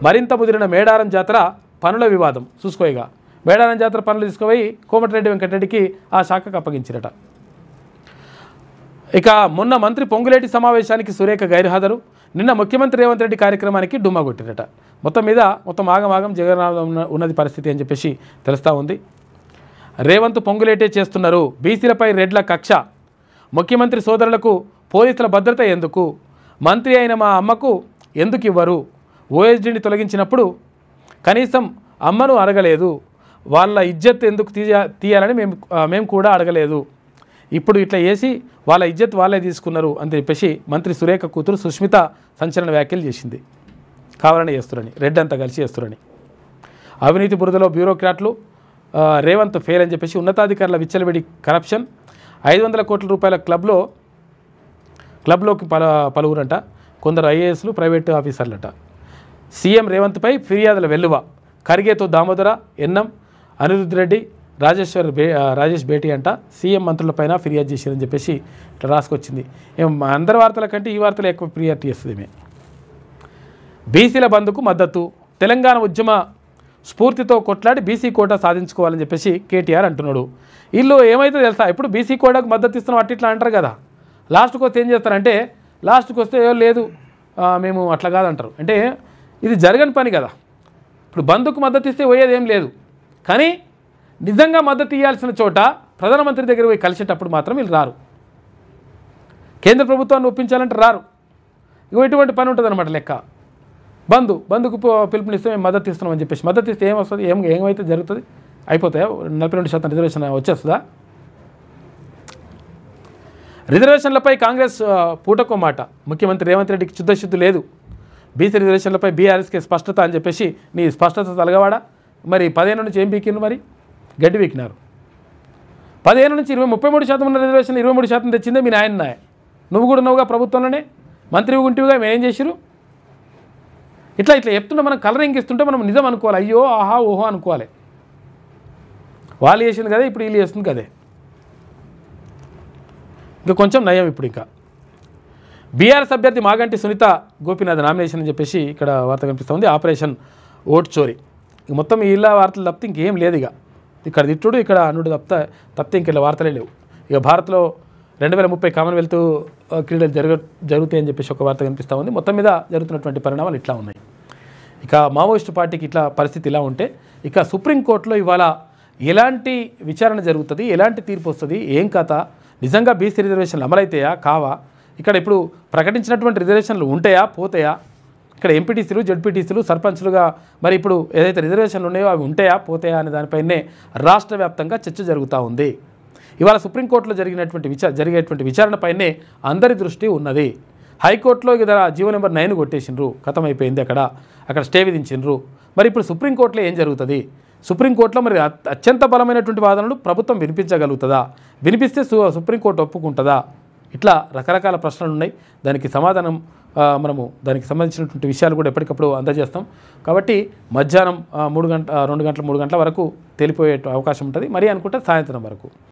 మరింత ముదిరిన మేడారం జాతర పనుల వివాదం. చూసుకోయిగా మేడారం జాతర పనులు తీసుకుపోయి కోమటిరెడ్డి వెంకటరెడ్డికి ఆ శాఖకు అప్పగించిరట. ఇక మొన్న మంత్రి పొంగులేటి సమావేశానికి సురేఖ గైర్హాజరు. నిన్న ముఖ్యమంత్రి రేవంత్ రెడ్డి కార్యక్రమానికి డుమ్మా కొట్టిరట. మొత్తం ఆగమాగం జగన్నాథం ఉన్నది పరిస్థితి అని చెప్పేసి తెలుస్తూ ఉంది. రేవంత్ పొంగులేటే చేస్తున్నారు, బీసీలపై రెడ్ల కక్ష, ముఖ్యమంత్రి సోదరులకు పోలీసుల భద్రత ఎందుకు, మంత్రి అయిన మా అమ్మకు ఎందుకు ఇవ్వరు, ఓఎస్డీని తొలగించినప్పుడు కనీసం అమ్మను అడగలేదు, వాళ్ళ ఇజ్జత్ ఎందుకు తీయాలని మేము కూడా అడగలేదు, ఇప్పుడు ఇట్లా చేసి వాళ్ళ ఇజ్జత్ వాళ్ళే తీసుకున్నారు అని చెప్పేసి మంత్రి సురేఖ కూతురు సుష్మిత సంచలన వ్యాఖ్యలు చేసింది. కావాలని చేస్తురని, రెడ్ అంతా కలిసి చేస్తురని. అవినీతి బురదలో బ్యూరోక్రాట్లు, రేవంత్ ఫెయిల్ అని చెప్పేసి ఉన్నతాధికారుల విచ్చలవిడి కరప్షన్, 500 కోట్ల రూపాయల క్లబ్లోకి పలువురంట, కొందరు ఐఏఎస్లు ప్రైవేటు ఆఫీసర్లట. సీఎం రేవంత్పై ఫిర్యాదుల వెల్లువ, ఖర్గేతో దామోదర, ఎన్నం, అనిరుద్ధ్ రెడ్డి, రాజేష్ భేటీ అంట సీఎం మంత్రులపైన ఫిర్యాదు చేశారని చెప్పేసి ఇట్లా రాసుకొచ్చింది. అందరి వార్తల కంటే ఈ వార్తలు ఎక్కువ ప్రియారిటీ ఇస్తుంది. బీసీల బంద్కు మద్దతు, తెలంగాణ ఉద్యమ స్ఫూర్తితో కొట్లాడి బీసీ కోటా సాధించుకోవాలని చెప్పేసి కేటీఆర్ అంటున్నాడు. వీళ్ళు ఏమైతే తెలుసా, ఇప్పుడు బీసీ కోటాకు మద్దతు ఇస్తున్నాం అట్లా అంటారు కదా, లాస్ట్కి వస్తే ఏం చేస్తారంటే, లాస్ట్కి వస్తే లేదు మేము అట్లా కాదంటారు. అంటే ఇది జరగని పని కదా. ఇప్పుడు బంద్కు మద్దతు ఇస్తే పోయేది ఏం లేదు, కానీ నిజంగా మద్దతు ఇవ్వాల్సిన చోట ప్రధానమంత్రి దగ్గర పోయి కలిసేటప్పుడు మాత్రం వీళ్ళు రారు. కేంద్ర ప్రభుత్వాన్ని ఒప్పించాలంటే రారు. ఇటువంటి పని ఉంటుంది అనమాట లెక్క. బంధుకు పిలుపునిస్తే మేము మద్దతు ఇస్తున్నాం అని చెప్పేసి మద్దతు ఇస్తే ఏమొస్తుంది, ఏమైతే జరుగుతుంది, అయిపోతాయా 42% రిజర్వేషన్ వచ్చేస్తుందా? రిజర్వేషన్లపై కాంగ్రెస్ పూటకో మాట, ముఖ్యమంత్రి రేవంత్ రెడ్డికి చిత్తశుద్ధి లేదు, బీసీ రిజర్వేషన్లపై బీఆర్ఎస్కి స్పష్టత అని చెప్పేసి నీ స్పష్టత తలగవాడా? మరి 15 నుంచి ఏం పీకిండ్రు, మరి గడ్డి పీకినారు. 15 నుంచి 33% ఉన్న రిజర్వేషన్ 23% తెచ్చిందే మీ నాయన. నువ్వు కూడా ఉన్నావుగా ప్రభుత్వంలోనే, మంత్రివి గుంటివిగా ఏం చేసిరు? ఇట్లా చెప్తుంటే మనం కలరింగ్ ఇస్తుంటే మనం నిజం అనుకోవాలి, అయ్యో ఆహా ఓహో అనుకోవాలి. వాళ్ళు చేసింది కదే, ఇప్పుడు వీళ్ళు చేస్తుంది కదే. ఇంకా కొంచెం నయం. ఇప్పుడు ఇంకా బీఆర్ఎస్ అభ్యర్థి మాగంటి సునీత గోపీనాథ్ నామినేషన్ అని చెప్పేసి ఇక్కడ వార్త కనిపిస్తుంది. ఆపరేషన్ ఓట్ చోరీ, మొత్తం ఇలా వార్తలు తప్పితే ఇంకేం లేదు. ఇక్కడ తిట్టుడు, ఇక్కడ అనుడు తప్పితే ఇంకెళ్ళ వార్తలే లేవు. ఇక భారత్లో 2030 కామన్వెల్త్ క్రీడలు జరుగుతాయని చెప్పేసి ఒక వార్త కనిపిస్తూ ఉంది. మొత్తం మీద జరుగుతున్నటువంటి పరిణామాలు ఇట్లా ఉన్నాయి. ఇక మావోయిస్టు పార్టీకి ఇట్లా పరిస్థితి ఇలా ఉంటే, ఇక సుప్రీంకోర్టులో ఇవాళ ఎలాంటి విచారణ జరుగుతుంది, ఎలాంటి తీర్పు వస్తుంది, ఏం కథ, నిజంగా బీసీ రిజర్వేషన్లు అమలైతాయా కావా, ఇక్కడ ఇప్పుడు ప్రకటించినటువంటి రిజర్వేషన్లు ఉంటాయా పోతాయా, ఇక్కడ ఎంపీటీసీలు జడ్పీటీసీలు సర్పంచ్లుగా మరి ఇప్పుడు ఏదైతే రిజర్వేషన్లు ఉన్నాయో అవి ఉంటాయా పోతాయా అనే దానిపైనే రాష్ట్ర వ్యాప్తంగా చర్చ జరుగుతూ ఉంది. ఇవాళ సుప్రీంకోర్టులో జరిగేటువంటి విచారణపైనే అందరి దృష్టి ఉన్నది. హైకోర్టులో ఇక జీవో నెంబర్ 9 కొట్టేసిండ్రు, ఖతమైపోయింది, అక్కడ స్టే విధించిండ్రు. మరి ఇప్పుడు సుప్రీంకోర్టులో ఏం జరుగుతుంది? సుప్రీంకోర్టులో మరి అత్యంత బలమైనటువంటి వాదనలు ప్రభుత్వం వినిపించగలుగుతుందా, వినిపిస్తే సుప్రీంకోర్టు ఒప్పుకుంటుందా? ఇట్లా రకరకాల ప్రశ్నలు ఉన్నాయి. దానికి సమాధానం మనము దానికి సంబంధించినటువంటి విషయాలు కూడా ఎప్పటికప్పుడు అందజేస్తాం. కాబట్టి మధ్యాహ్నం 2 గంటల 3 గంటల వరకు తేలిపోయే అవకాశం ఉంటుంది, మరి అనుకుంటే సాయంత్రం వరకు.